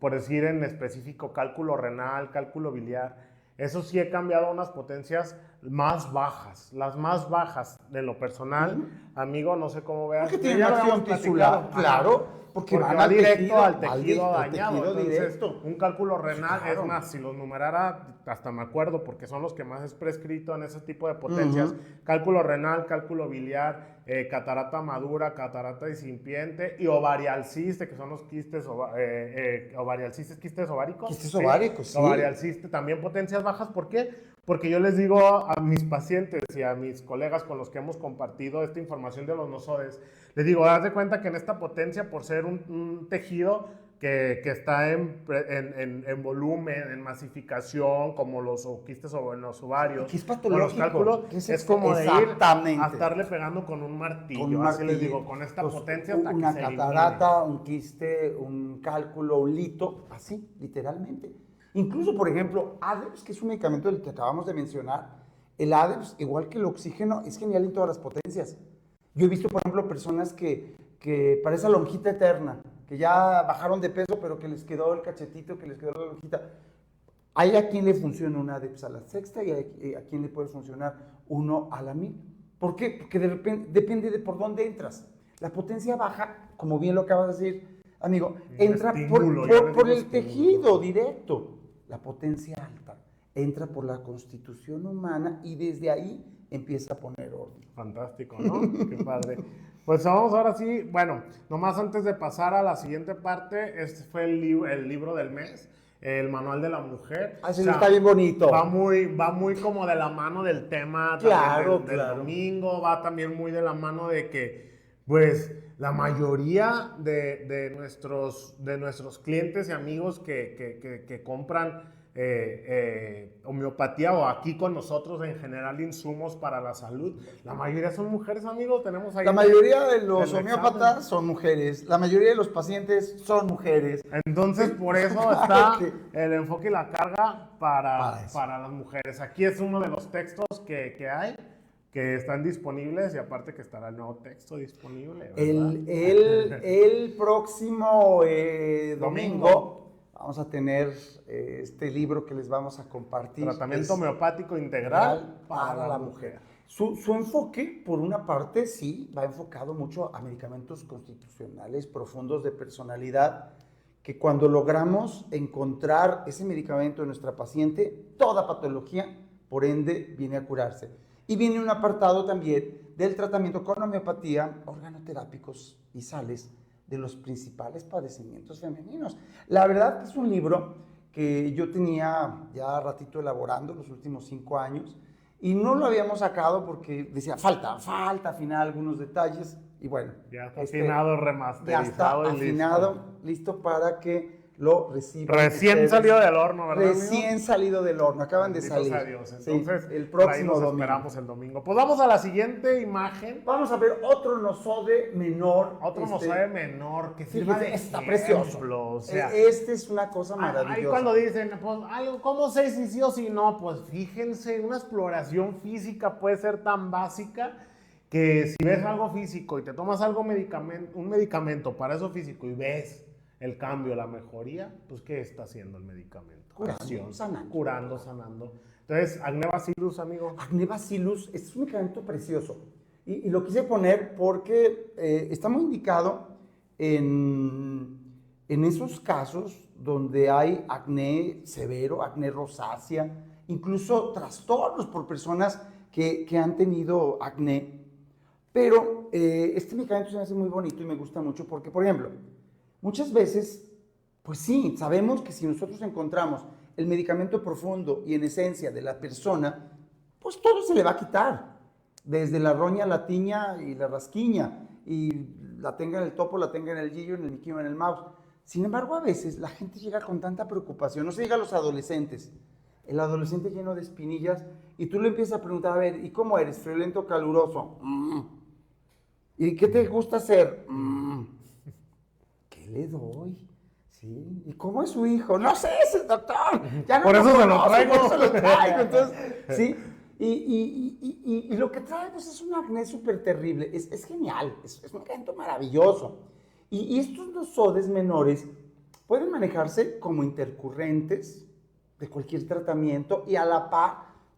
por decir en específico cálculo renal, cálculo biliar, eso sí he cambiado a unas potencias más bajas, las más bajas de lo personal. Amigo, no sé cómo veas. Porque tiene una acción tisular, claro. Porque va directo al tejido dañado. Tejido entonces, directo. un cálculo renal, Claro. es más, si los numerara, hasta me acuerdo, porque son los que más es prescrito en ese tipo de potencias. Cálculo renal, cálculo biliar, catarata madura, catarata incipiente y ovarial ciste, que son los quistes, ovarial ciste, quistes ováricos. Quistes ováricos, sí. Ovarial ciste, también potencias bajas. ¿Por qué? Porque yo les digo a mis pacientes y a mis colegas con los que hemos compartido esta información de los nosodes, les digo, haz de cuenta que en esta potencia, por ser un tejido que está en volumen, en masificación, como los quistes o en los ovarios, que es o los patológico, cálculos, es como de ir exactamente a estarle pegando con un martillo. Con un Así les martillo. digo, con esta Pues, potencia hasta una que se catarata, un quiste, un cálculo, un lito, así, literalmente. Incluso, por ejemplo, ADEPS, que es un medicamento del que acabamos de mencionar, el ADEPS, igual que el oxígeno, es genial en todas las potencias. Yo he visto, por ejemplo, personas que para esa lonjita eterna, que ya bajaron de peso, pero que les quedó el cachetito, que les quedó la lonjita. Hay a quien le funciona un ADEPS a la sexta y hay a quien le puede funcionar uno a la 1000. ¿Por qué? Porque de repente depende de por dónde entras. La potencia baja, como bien lo acabas de decir, amigo, entra por el tejido directo. La potencia alta entra por la constitución humana y desde ahí empieza a poner orden. Fantástico, ¿no? Qué padre. Pues vamos ahora sí, bueno, nomás antes de pasar a la siguiente parte, este fue el libro del mes, el manual de la mujer. Ah, sí, está bien bonito. Va muy como de la mano del tema del domingo, va también muy de la mano de que, pues, la mayoría de nuestros clientes y amigos que compran homeopatía o aquí con nosotros en general insumos para la salud, la mayoría son mujeres, amigos. Tenemos ahí la mayoría de los homeópatas son mujeres, la mayoría de los pacientes son mujeres. Entonces, por eso está el enfoque y la carga para las mujeres. Aquí es uno de los textos que hay que están disponibles y aparte que estará el nuevo texto disponible, ¿verdad? El próximo domingo vamos a tener este libro que les vamos a compartir. Tratamiento homeopático integral para la mujer. Su enfoque, por una parte, sí, va enfocado mucho a medicamentos constitucionales profundos de personalidad, que cuando logramos encontrar ese medicamento en nuestra paciente, toda patología, por ende, viene a curarse. Y viene un apartado también del tratamiento con homeopatía, organoterápicos y sales de los principales padecimientos femeninos. La verdad que es un libro que yo tenía ya ratito elaborando los últimos 5 años y no lo habíamos sacado porque decía, falta afinar algunos detalles y bueno. Ya está afinado, remasterizado. Ya está afinado, listo para que lo reciban. Recién salido del horno, ¿verdad? Recién salido del horno, acaban de salir. A Dios. Entonces, sí, el próximo domingo. Esperamos el domingo. Pues vamos a la siguiente imagen. Vamos a ver otro nosode menor. Otro nosode menor que sirve de está precioso. O sea, este es una cosa maravillosa. Ahí cuando dicen, pues, ¿cómo sé si sí o si no? Pues fíjense, una exploración física puede ser tan básica que si ves algo físico y te tomas un medicamento para eso físico y ves el cambio, la mejoría, pues ¿qué está haciendo el medicamento? Curando, sanando. Curando, sanando. Entonces, Acne bacillus, amigo. Acne bacillus es un medicamento precioso. Y lo quise poner porque está muy indicado en esos casos donde hay acné severo, acné rosácea, incluso trastornos por personas que han tenido acné. Pero este medicamento se me hace muy bonito y me gusta mucho porque, por ejemplo, muchas veces, pues sí, sabemos que si nosotros encontramos el medicamento profundo y en esencia de la persona, pues todo se le va a quitar. Desde la roña, la tiña y la rasquiña. Y la tenga en el topo, la tenga en el gillo, en el miquillo, en el mouse. Sin embargo, a veces la gente llega con tanta preocupación. No se diga a los adolescentes. El adolescente lleno de espinillas y tú le empiezas a preguntar, a ver, ¿y cómo eres? ¿Friolento, caluroso? ¿Y qué te gusta hacer? ¿Qué le doy? ¿Sí? ¿Y cómo es su hijo? No sé, es el doctor. Ya no por eso se lo traigo. Por eso lo traigo. Entonces, ¿sí? Y lo que trae pues, es un acné súper terrible. Es genial. Es un medicamento maravilloso. Y estos nosodes menores pueden manejarse como intercurrentes de cualquier tratamiento y a la par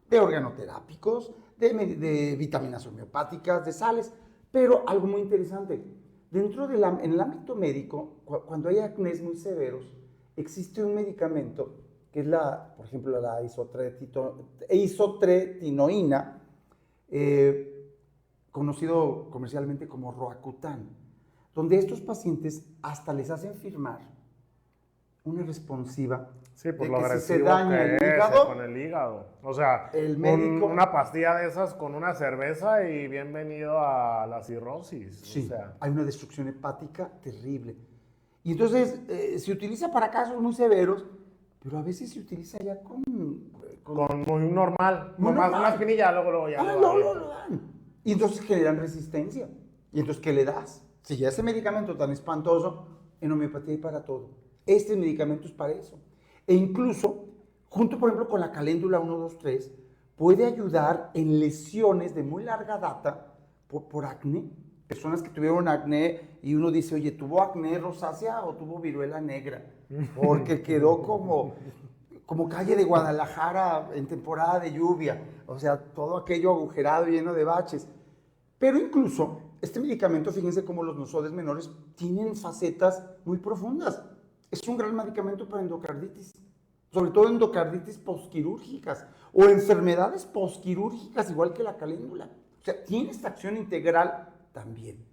de organoterápicos, de vitaminas homeopáticas, de sales. Pero algo muy interesante. En el ámbito médico, cuando hay acnés muy severos, existe un medicamento que es por ejemplo, la isotretinoína, conocido comercialmente como Roacutan, donde estos pacientes hasta les hacen firmar una responsiva. Sí, por de lo que agresivo si se daña que el es hígado, con el hígado. O sea, el médico, una pastilla de esas con una cerveza y bienvenido a la cirrosis. Sí, o sea, hay una destrucción hepática terrible. Y entonces se utiliza para casos muy severos, pero a veces se utiliza ya con muy normal. Muy Nomás normal. una espinilla, luego ya lo dan. Y entonces generan resistencia. Y entonces, ¿qué le das? Si ya ese medicamento tan espantoso, en homeopatía hay para todo. Este medicamento es para eso. E incluso, junto por ejemplo con la caléndula 123, puede ayudar en lesiones de muy larga data por acné. Personas que tuvieron acné y uno dice, oye, ¿tuvo acné rosácea o tuvo viruela negra? Porque quedó como calle de Guadalajara en temporada de lluvia. O sea, todo aquello agujerado, lleno de baches. Pero incluso, este medicamento, fíjense cómo los nosodes menores tienen facetas muy profundas. Es un gran medicamento para endocarditis, sobre todo endocarditis postquirúrgicas o enfermedades postquirúrgicas, igual que la caléndula. O sea, tiene esta acción integral también.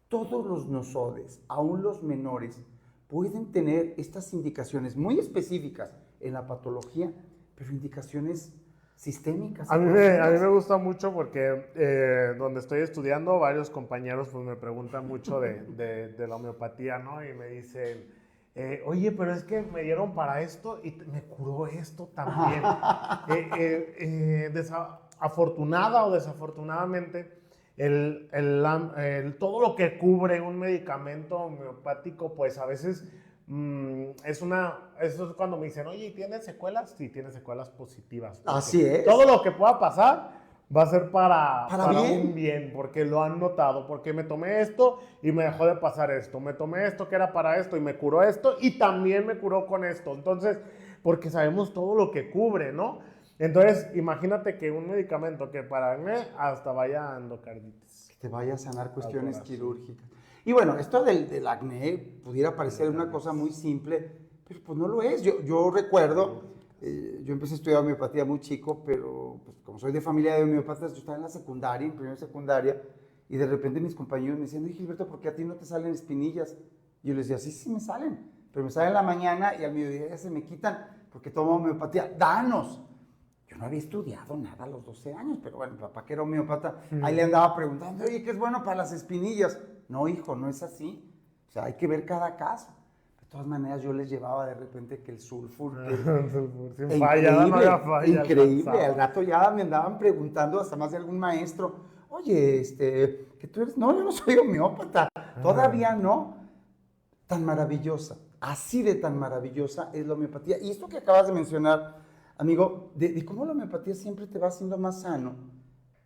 Todos los nosodes, aún los menores, pueden tener estas indicaciones muy específicas en la patología, pero indicaciones sistémicas. A mí me gusta mucho porque donde estoy estudiando, varios compañeros pues, me preguntan mucho de la homeopatía, ¿no? Y me dicen, oye, pero es que me dieron para esto y me curó esto también. Afortunada o desafortunadamente, todo lo que cubre un medicamento homeopático, pues a veces eso es cuando me dicen, oye, ¿tienes secuelas? Sí, tiene secuelas positivas. Así es. Todo lo que pueda pasar, va a ser para bien. un bien, porque lo han notado, porque me tomé esto y me dejó de pasar esto, me tomé esto que era para esto y me curó esto y también me curó con esto. Entonces, porque sabemos todo lo que cubre, ¿no? Entonces, imagínate que un medicamento que para mí hasta vaya a endocarditis. Que te vaya a sanar cuestiones corazón. quirúrgicas. Y bueno, esto del acné pudiera parecer una cosa muy simple, pero pues no lo es. Yo recuerdo, yo empecé a estudiar homeopatía muy chico, pero pues, como soy de familia de homeopatas, yo estaba en la secundaria, en primera secundaria, y de repente mis compañeros me decían, oye Gilberto, ¿por qué a ti no te salen espinillas? Y yo les decía, sí, sí me salen, pero me salen en la mañana y al mediodía ya se me quitan, porque tomo homeopatía. ¡Danos! Yo no había estudiado nada a los 12 años, pero bueno, mi papá que era homeópata, ahí le andaba preguntando, oye, ¿qué es bueno para las espinillas? No, hijo, no es así. O sea, hay que ver cada caso. De todas maneras, yo les llevaba de repente que el sulfur, Sin falla, no había falla. increíble. Alcanzaba. Al rato ya me andaban preguntando, hasta más de algún maestro, oye, que tú eres, no, yo no soy homeópata, todavía no. Tan maravillosa, así de tan maravillosa es la homeopatía. Y esto que acabas de mencionar, amigo, de cómo la homeopatía siempre te va haciendo más sano,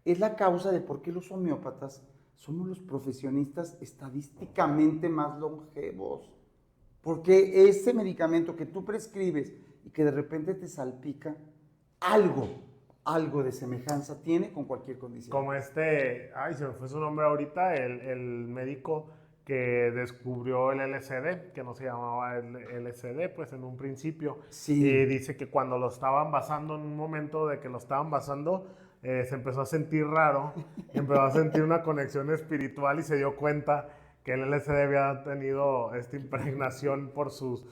es la causa de por qué los homeópatas somos los profesionistas estadísticamente más longevos. Porque ese medicamento que tú prescribes y que de repente te salpica, algo, algo de semejanza tiene con cualquier condición. Como ay, se me fue su nombre ahorita, el médico que descubrió el LSD, que no se llamaba el LSD, pues en un principio. Sí. Y dice que cuando lo estaban basando, en un momento de que lo estaban basando, se empezó a sentir raro, empezó a sentir una conexión espiritual y se dio cuenta que el LSD había tenido esta impregnación por sus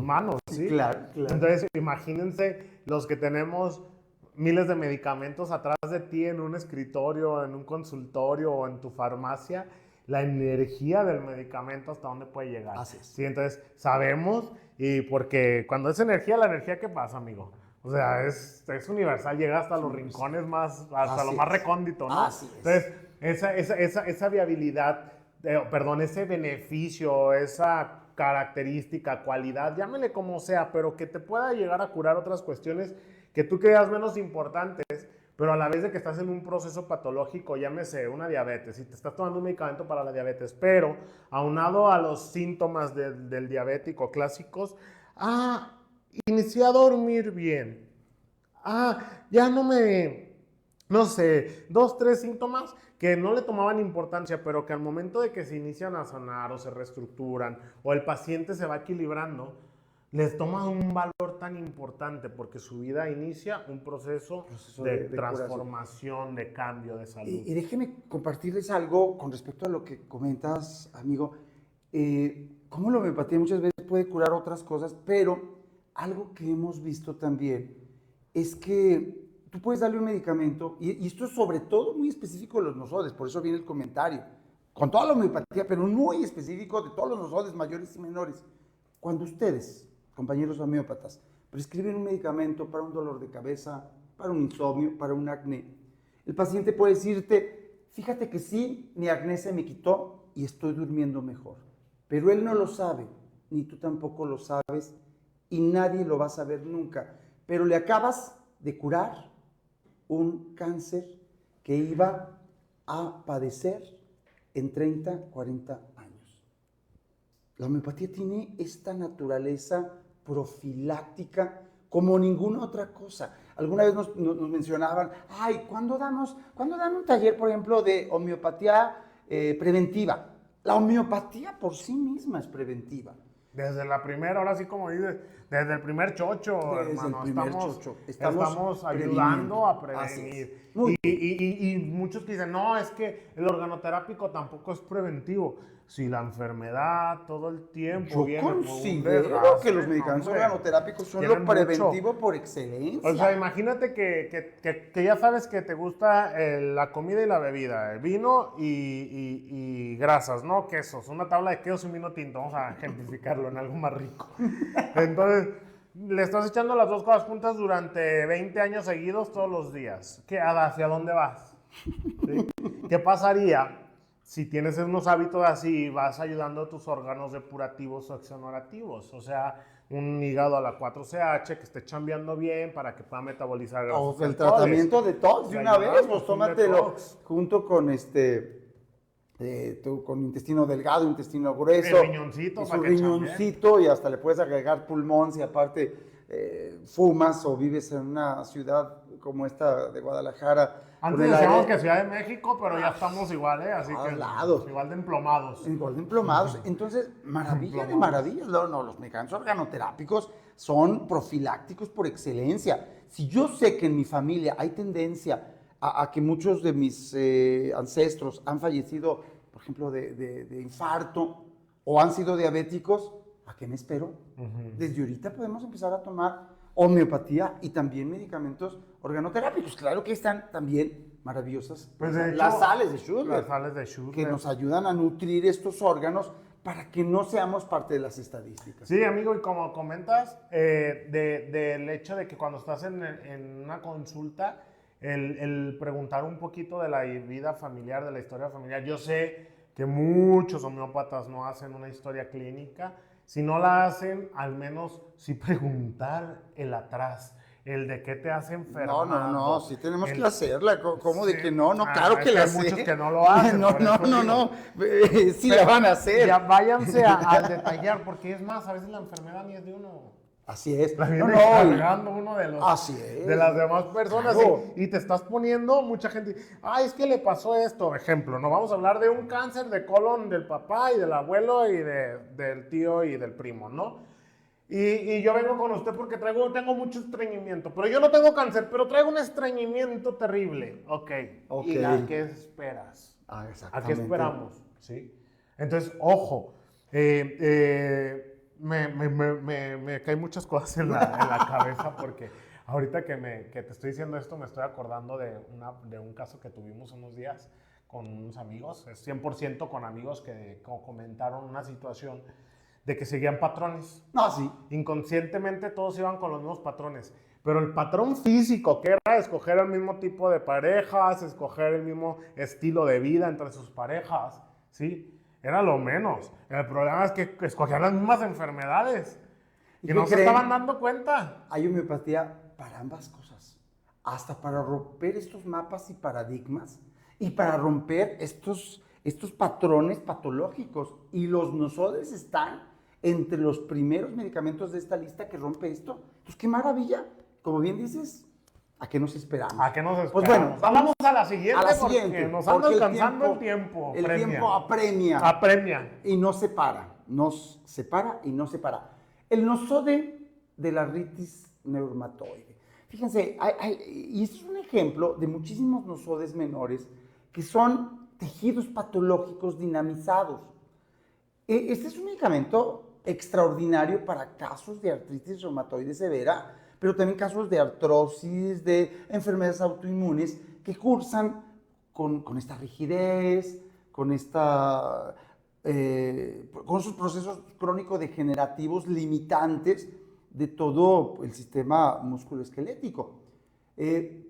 manos, ¿sí? Claro, claro. Entonces, imagínense los que tenemos miles de medicamentos atrás de ti en un escritorio, en un consultorio o en tu farmacia, la energía del medicamento hasta dónde puede llegar. Así es. Sí, entonces sabemos, y porque cuando es energía, ¿la energía qué pasa, amigo? O sea, es universal, llega hasta los rincones más, hasta lo más recóndito, ¿no? Así es. Entonces, esa viabilidad, ese beneficio, esa característica, cualidad, llámele como sea, pero que te pueda llegar a curar otras cuestiones que tú creas menos importantes, pero a la vez de que estás en un proceso patológico, llámese una diabetes, y te estás tomando un medicamento para la diabetes, pero aunado a los síntomas del diabético clásicos, inicié a dormir bien, ya no sé, 2, 3 síntomas que no le tomaban importancia, pero que al momento de que se inician a sanar o se reestructuran o el paciente se va equilibrando, les toma un valor tan importante porque su vida inicia un proceso de transformación, de cambio, de salud. Y déjeme compartirles algo con respecto a lo que comentas, amigo. Cómo la homeopatía muchas veces puede curar otras cosas, pero algo que hemos visto también es que tú puedes darle un medicamento, y esto es sobre todo muy específico de los nosodes, por eso viene el comentario, con toda la homeopatía, pero muy específico de todos los nosodes mayores y menores. Cuando ustedes, compañeros homeópatas, prescriben un medicamento para un dolor de cabeza, para un insomnio, para un acné, el paciente puede decirte, fíjate que sí, mi acné se me quitó y estoy durmiendo mejor, pero él no lo sabe, ni tú tampoco lo sabes, y nadie lo va a saber nunca, pero le acabas de curar un cáncer que iba a padecer en 30, 40 años. La homeopatía tiene esta naturaleza profiláctica como ninguna otra cosa. Alguna vez nos mencionaban, ¿cuándo dan un taller, por ejemplo, de homeopatía preventiva? La homeopatía por sí misma es preventiva. Desde la primera, ahora sí como dices, desde el primer chocho, desde hermano, el primer chocho. Estamos ayudando a prevenir. Y muchos que dicen, no, es que el organoterápico tampoco es preventivo. Si la enfermedad todo el tiempo Yo considero que los medicamentos organoterápicos son lo preventivo por excelencia. O sea, imagínate que ya sabes que te gusta la comida y la bebida, el vino y grasas, ¿no? Quesos, una tabla de quesos y un vino tinto, vamos a ejemplificarlo en algo más rico. Entonces, le estás echando las dos cosas juntas durante 20 años seguidos todos los días. ¿Hacia dónde vas? ¿Sí? ¿Qué pasaría si tienes unos hábitos así, vas ayudando a tus órganos depurativos o exonorativos. O sea, un hígado a la 4CH que esté chambeando bien para que pueda metabolizar O grasas el y tratamiento de detox de Le una vez, ayudamos, pues un tómatelo detox. junto con con intestino delgado, intestino grueso. El riñoncito y su para que riñoncito y hasta le puedes agregar pulmón si aparte fumas o vives en una ciudad como esta de Guadalajara. Antes con el decíamos aire que Ciudad de México, pero ya estamos igual, ¿eh? Así a todos que lados. igual de emplomados. Igual de emplomados. Entonces, maravilla de Emplomados. maravillas. No, los medicamentos organoterápicos son profilácticos por excelencia. Si yo sé que en mi familia hay tendencia a que muchos de mis ancestros han fallecido, por ejemplo, de infarto o han sido diabéticos, ¿a qué me espero? Desde ahorita podemos empezar a tomar homeopatía y también medicamentos organoterápicos. Claro que están también maravillosas Pues de hecho, las sales de Schubert, las sales de Schubert. que nos ayudan a nutrir estos órganos para que no seamos parte de las estadísticas. Sí, amigo, y como comentas, del hecho de que cuando estás en una consulta, el preguntar un poquito de la vida familiar, de la historia familiar. Yo sé que muchos homeópatas no hacen una historia clínica. Si no la hacen, al menos sí preguntar el atrás, el de qué te hace enfermar. No, sí tenemos que hacerla. ¿Cómo de Sí. que no? No, claro Es que la hay sé. muchos que no lo hacen. No, por eso digo. no. Sí la van a hacer. Ya váyanse al detallar, porque es más, a veces la enfermedad ni es de uno. Así es. La viene No, no, cargando uno de los así es. de las demás personas Claro. y te estás poniendo mucha gente, es que le pasó esto, ejemplo, no vamos a hablar de un cáncer de colon del papá y del abuelo y del tío y del primo, ¿no? Y yo vengo con usted porque tengo mucho estreñimiento, pero yo no tengo cáncer, pero traigo un estreñimiento terrible. Ok. ¿Y a qué esperas? ¿A qué Exactamente. esperamos? ¿Sí? Entonces, ojo, me caen muchas cosas en la cabeza porque ahorita que te estoy diciendo esto me estoy acordando de un caso que tuvimos unos días con unos amigos, es 100% con amigos que comentaron una situación de que seguían patrones. No, sí. Inconscientemente todos iban con los mismos patrones, pero el patrón físico, que era escoger el mismo tipo de parejas, escoger el mismo estilo de vida entre sus parejas, ¿sí? Era lo menos. El problema es que escogían las mismas enfermedades y no se estaban dando cuenta. Hay homeopatía para ambas cosas. Hasta para romper estos mapas y paradigmas y para romper estos patrones patológicos. Y los nosodes están entre los primeros medicamentos de esta lista que rompe esto. Pues qué maravilla. Como bien dices, ¿a qué nos esperamos? ¿A qué nos esperamos? Pues bueno, vamos a la siguiente, a la siguiente, porque nos anda porque alcanzando el tiempo. El tiempo apremia. Apremia. Y no separa. Nos separa y no separa. El nosode de la artritis neuromatoide. Fíjense, y este es un ejemplo de muchísimos nosodes menores que son tejidos patológicos dinamizados. Este es un medicamento extraordinario para casos de artritis reumatoide severa, pero también casos de artrosis, de enfermedades autoinmunes que cursan con esta rigidez, con esos procesos crónico-degenerativos limitantes de todo el sistema musculoesquelético.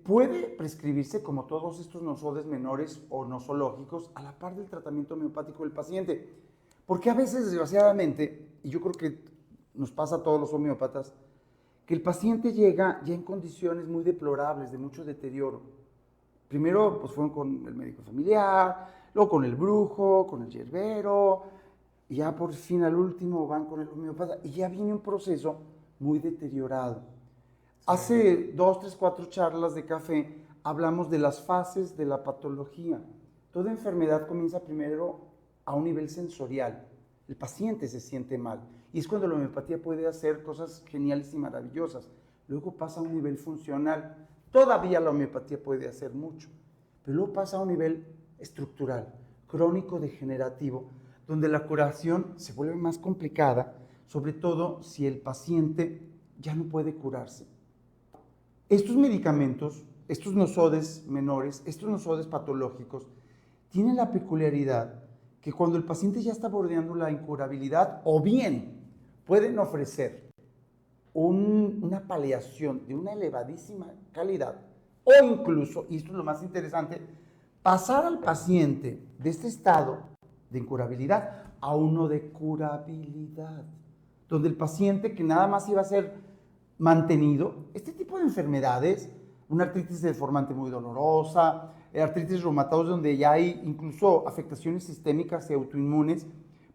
Puede prescribirse, como todos estos nosodes menores o nosológicos, a la par del tratamiento homeopático del paciente. Porque a veces, desgraciadamente, y yo creo que nos pasa a todos los homeópatas, que el paciente llega ya en condiciones muy deplorables, de mucho deterioro. Primero, pues fueron con el médico familiar, luego con el brujo, con el yerbero, y ya por fin al último van con el homeópata, y ya viene un proceso muy deteriorado. Sí. Hace 2, 3, 4 charlas de café hablamos de las fases de la patología. Toda enfermedad comienza primero a un nivel sensorial. El paciente se siente mal. Y es cuando la homeopatía puede hacer cosas geniales y maravillosas. Luego pasa a un nivel funcional. Todavía la homeopatía puede hacer mucho. Pero luego pasa a un nivel estructural, crónico-degenerativo, donde la curación se vuelve más complicada, sobre todo si el paciente ya no puede curarse. Estos medicamentos, estos nosodes menores, estos nosodes patológicos, tienen la peculiaridad que cuando el paciente ya está bordeando la incurabilidad, o bien pueden ofrecer una paliación de una elevadísima calidad, o incluso, y esto es lo más interesante, pasar al paciente de este estado de incurabilidad a uno de curabilidad, donde el paciente que nada más iba a ser mantenido, este tipo de enfermedades, una artritis deformante muy dolorosa, artritis reumatoide donde ya hay incluso afectaciones sistémicas y autoinmunes,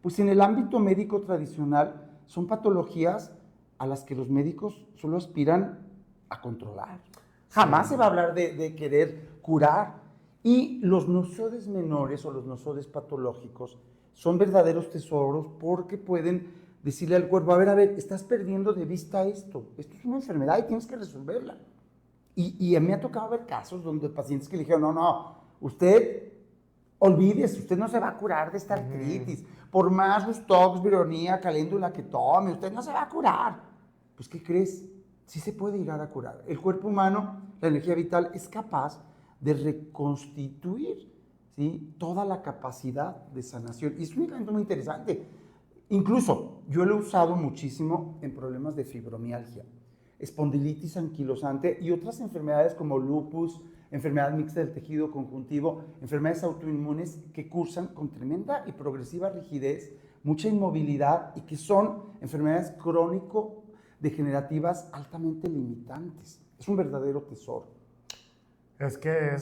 pues en el ámbito médico tradicional son patologías a las que los médicos solo aspiran a controlar. Jamás se va a hablar de querer curar. Y los nosodes menores o los nosodes patológicos son verdaderos tesoros porque pueden decirle al cuerpo, a ver, estás perdiendo de vista esto es una enfermedad y tienes que resolverla. Y a mí me ha tocado ver casos donde pacientes que le dijeron, no, usted olvídese, usted no se va a curar de esta artritis, por más Lustox, Vironía, Caléndula que tome, usted no se va a curar. Pues, ¿qué crees? Sí se puede llegar a curar. El cuerpo humano, la energía vital, es capaz de reconstituir, ¿sí?, toda la capacidad de sanación. Y es un medicamento muy interesante. Incluso yo lo he usado muchísimo en problemas de fibromialgia, espondilitis anquilosante y otras enfermedades como lupus, enfermedad mixta del tejido conjuntivo, enfermedades autoinmunes que cursan con tremenda y progresiva rigidez, mucha inmovilidad y que son enfermedades crónico-degenerativas altamente limitantes. Es un verdadero tesoro. Es que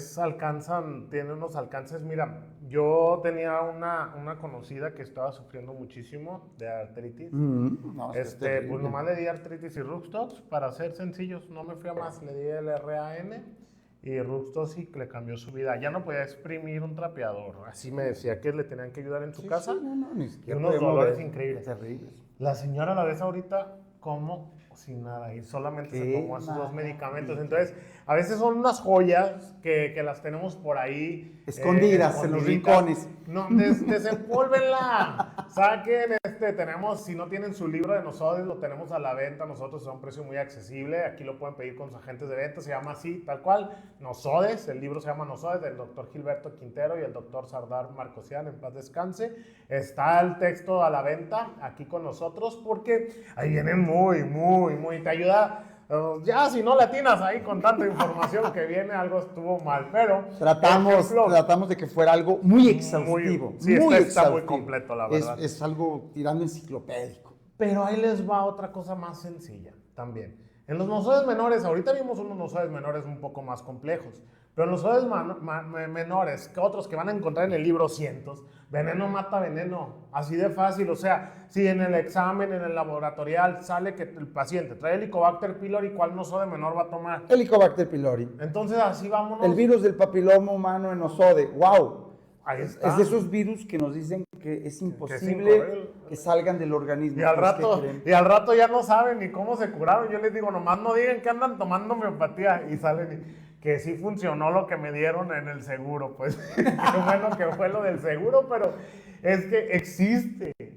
tiene unos alcances. Mira, yo tenía una conocida que estaba sufriendo muchísimo de artritis. No, Pues nomás le di artritis y Ruxtox, para ser sencillos, no me fui a más, le di el RAN y Ruxtox y le cambió su vida. Ya no podía exprimir un trapeador, así me decía que le tenían que ayudar en su casa. Sí, no, ni siquiera. Y unos dolores increíbles. Terribles. La señora la ves ahorita como sin nada y solamente se tomó esos dos medicamentos. Entonces, a veces son unas joyas que las tenemos por ahí escondidas en los rincones. No, desempólvenla. Saquen, tenemos, si no tienen su libro de nosodes, lo tenemos a la venta nosotros a un precio muy accesible. Aquí lo pueden pedir con sus agentes de venta, se llama así, tal cual, Nosodes. El libro se llama Nosodes, del doctor Gilberto Quintero y el doctor Sardar Marcosian, en paz descanse. Está el texto a la venta aquí con nosotros porque ahí vienen muy, te ayuda. Ya si no le atinas ahí con tanta información que viene, algo estuvo mal, pero tratamos de que fuera algo muy exhaustivo. Está muy completo, la verdad. Es algo tirando enciclopédico. Pero ahí les va otra cosa más sencilla también. En los nosodes menores, ahorita vimos unos nosodes menores un poco más complejos, pero en los nosodes menores, que otros que van a encontrar en el libro cientos, veneno mata veneno, así de fácil. O sea, si en el examen, en el laboratorial, sale que el paciente trae Helicobacter pylori, ¿cuál nosode menor va a tomar? Helicobacter pylori. Entonces, así vámonos. El virus del papiloma humano en nosode, wow. Ahí está. Es de esos virus que nos dicen que es imposible que salgan del organismo. Y al rato ya no saben ni cómo se curaron. Yo les digo, nomás no digan que andan tomando homeopatía y salen que sí funcionó lo que me dieron en el seguro. Pues qué bueno que fue lo del seguro, pero es que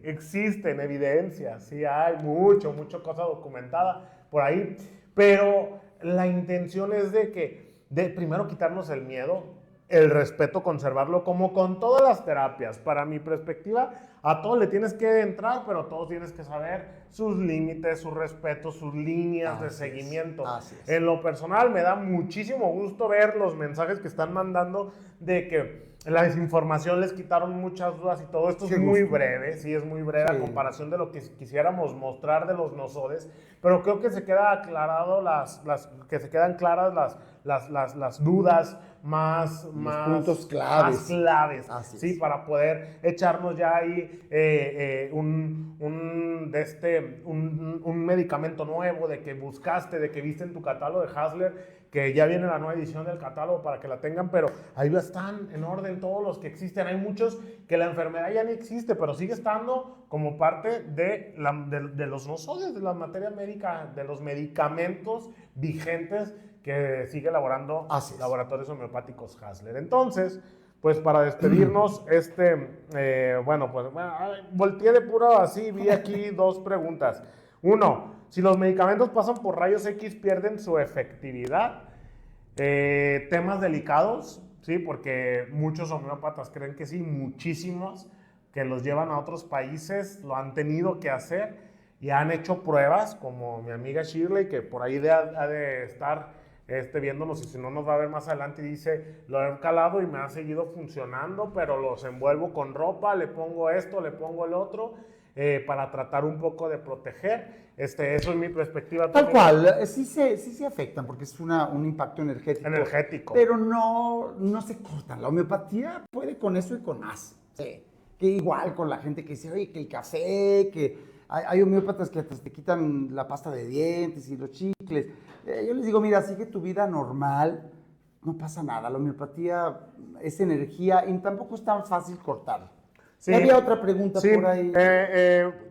existen evidencias, sí hay mucha cosa documentada por ahí, pero la intención es de primero quitarnos el miedo, el respeto, conservarlo, como con todas las terapias. Para mi perspectiva, a todo le tienes que entrar, pero todos tienes que saber sus límites, sus respetos, sus líneas de seguimiento. En lo personal, me da muchísimo gusto ver los mensajes que están mandando de que la desinformación les quitaron muchas dudas y todo esto es muy breve, sí, es muy breve a comparación de lo que quisiéramos mostrar de los nosodes, pero creo que se queda aclarado que se quedan claras las dudas más puntos claves. Sí, para poder echarnos ya ahí un medicamento nuevo de que buscaste, de que viste en tu catálogo de Hasler, que ya viene la nueva edición del catálogo para que la tengan, pero ahí están en orden todos los que existen. Hay muchos que la enfermedad ya ni existe, pero sigue estando como parte de los nosodes, de la materia médica, de los medicamentos vigentes que sigue elaborando Laboratorios Homeopáticos Hasler. Entonces, pues para despedirnos, volteé de puro así, vi aquí dos preguntas. Uno, si los medicamentos pasan por rayos X, ¿pierden su efectividad? Temas delicados, ¿sí? Porque muchos homeópatas creen que sí, muchísimos que los llevan a otros países lo han tenido que hacer y han hecho pruebas, como mi amiga Shirley, que por ahí ha de estar viéndonos y si no nos va a ver más adelante. Y dice, lo he calado y me ha seguido funcionando, pero los envuelvo con ropa, le pongo esto, le pongo el otro, para tratar un poco de proteger. Eso es mi perspectiva. Tal cual, sí se afectan porque es un impacto energético. Pero no se cortan. La homeopatía puede con eso y con más. Sí. Que igual con la gente que dice, oye, que el café, que hay homeópatas que hasta te quitan la pasta de dientes y los chicles. Yo les digo, mira, sigue tu vida normal, no pasa nada. La homeopatía es energía y tampoco es tan fácil cortar. Sí. Había otra pregunta por ahí.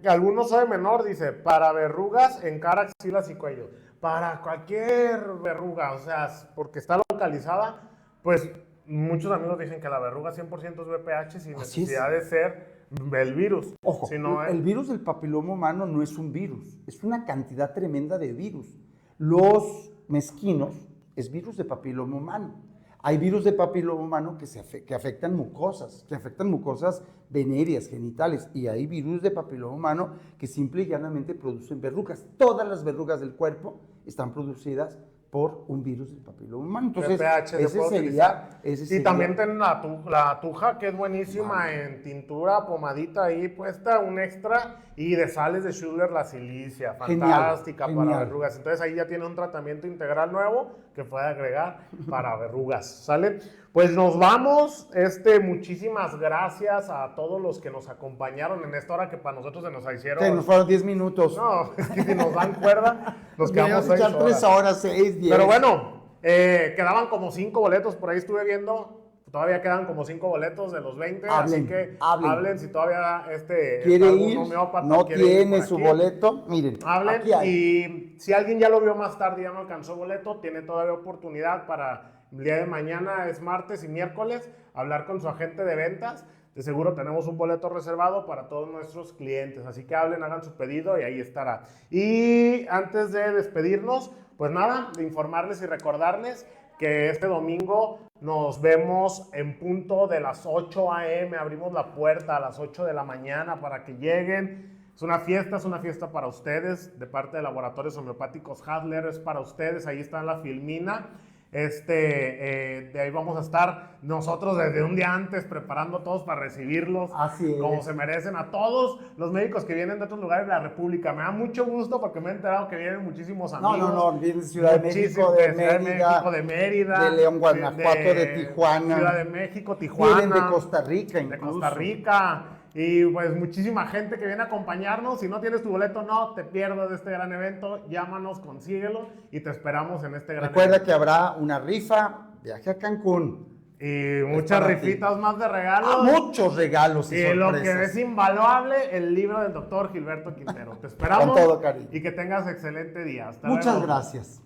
Algunos sabe menor, dice, para verrugas en cara, axilas y cuello. Para cualquier verruga, o sea, porque está localizada, pues muchos amigos dicen que la verruga 100% es VPH sin necesidad de ser el virus. Ojo, el virus del papiloma humano no es un virus, es una cantidad tremenda de virus. Los mezquinos es virus de papiloma humano. Hay virus de papiloma humano que afectan mucosas venéreas, genitales, y hay virus de papiloma humano que simple y llanamente producen verrugas. Todas las verrugas del cuerpo están producidas por un virus del papiloma humano. Entonces, ese sería. Y también tienen la tuja, que es buenísima en tintura, pomadita ahí puesta, un extra, y de sales de Schuller la silicia, fantástica para verrugas. Entonces ahí ya tiene un tratamiento integral nuevo que puede agregar para verrugas, ¿sale? Pues nos vamos, muchísimas gracias a todos los que nos acompañaron en esta hora que para nosotros se nos hicieron... Sí, nos fueron 10 minutos. No, es que si nos dan cuerda, nos quedamos 6 horas. 3 horas, 6, 10. Pero bueno, quedaban como 5 boletos, por ahí estuve viendo, todavía quedan como 5 boletos de los 20, así que hablen si todavía quiere ir, no tiene su boleto, miren, hablen, y si alguien ya lo vio más tarde y ya no alcanzó boleto, tiene todavía oportunidad para el día de mañana, es martes y miércoles, hablar con su agente de ventas. De seguro tenemos un boleto reservado para todos nuestros clientes, así que hablen, hagan su pedido y ahí estará. Y antes de despedirnos, pues nada, de informarles y recordarles que este domingo nos vemos en punto de las 8 a.m. Abrimos la puerta a las 8 de la mañana para que lleguen. Es una fiesta para ustedes, de parte de Laboratorios Homeopáticos Hadler, es para ustedes, ahí está la filmina. De ahí vamos a estar nosotros desde un día antes preparando todos para recibirlos como se merecen, a todos los médicos que vienen de otros lugares de la República. Me da mucho gusto porque me he enterado que vienen muchísimos amigos. No, vienen de Ciudad de México, de Mérida, de León, Guanajuato, de Tijuana, Ciudad de México, Tijuana, vienen de Costa Rica incluso. De Costa Rica. Y pues muchísima gente que viene a acompañarnos. Si no tienes tu boleto, no te pierdas de este gran evento. Llámanos, consíguelo y te esperamos en este gran evento. Recuerda que habrá una rifa, viaje a Cancún. Y muchas rifitas más de regalos. Muchos regalos y lo que es invaluable, el libro del doctor Gilberto Quintero. Te esperamos. Con todo cariño. Y que tengas excelente día. Muchas gracias.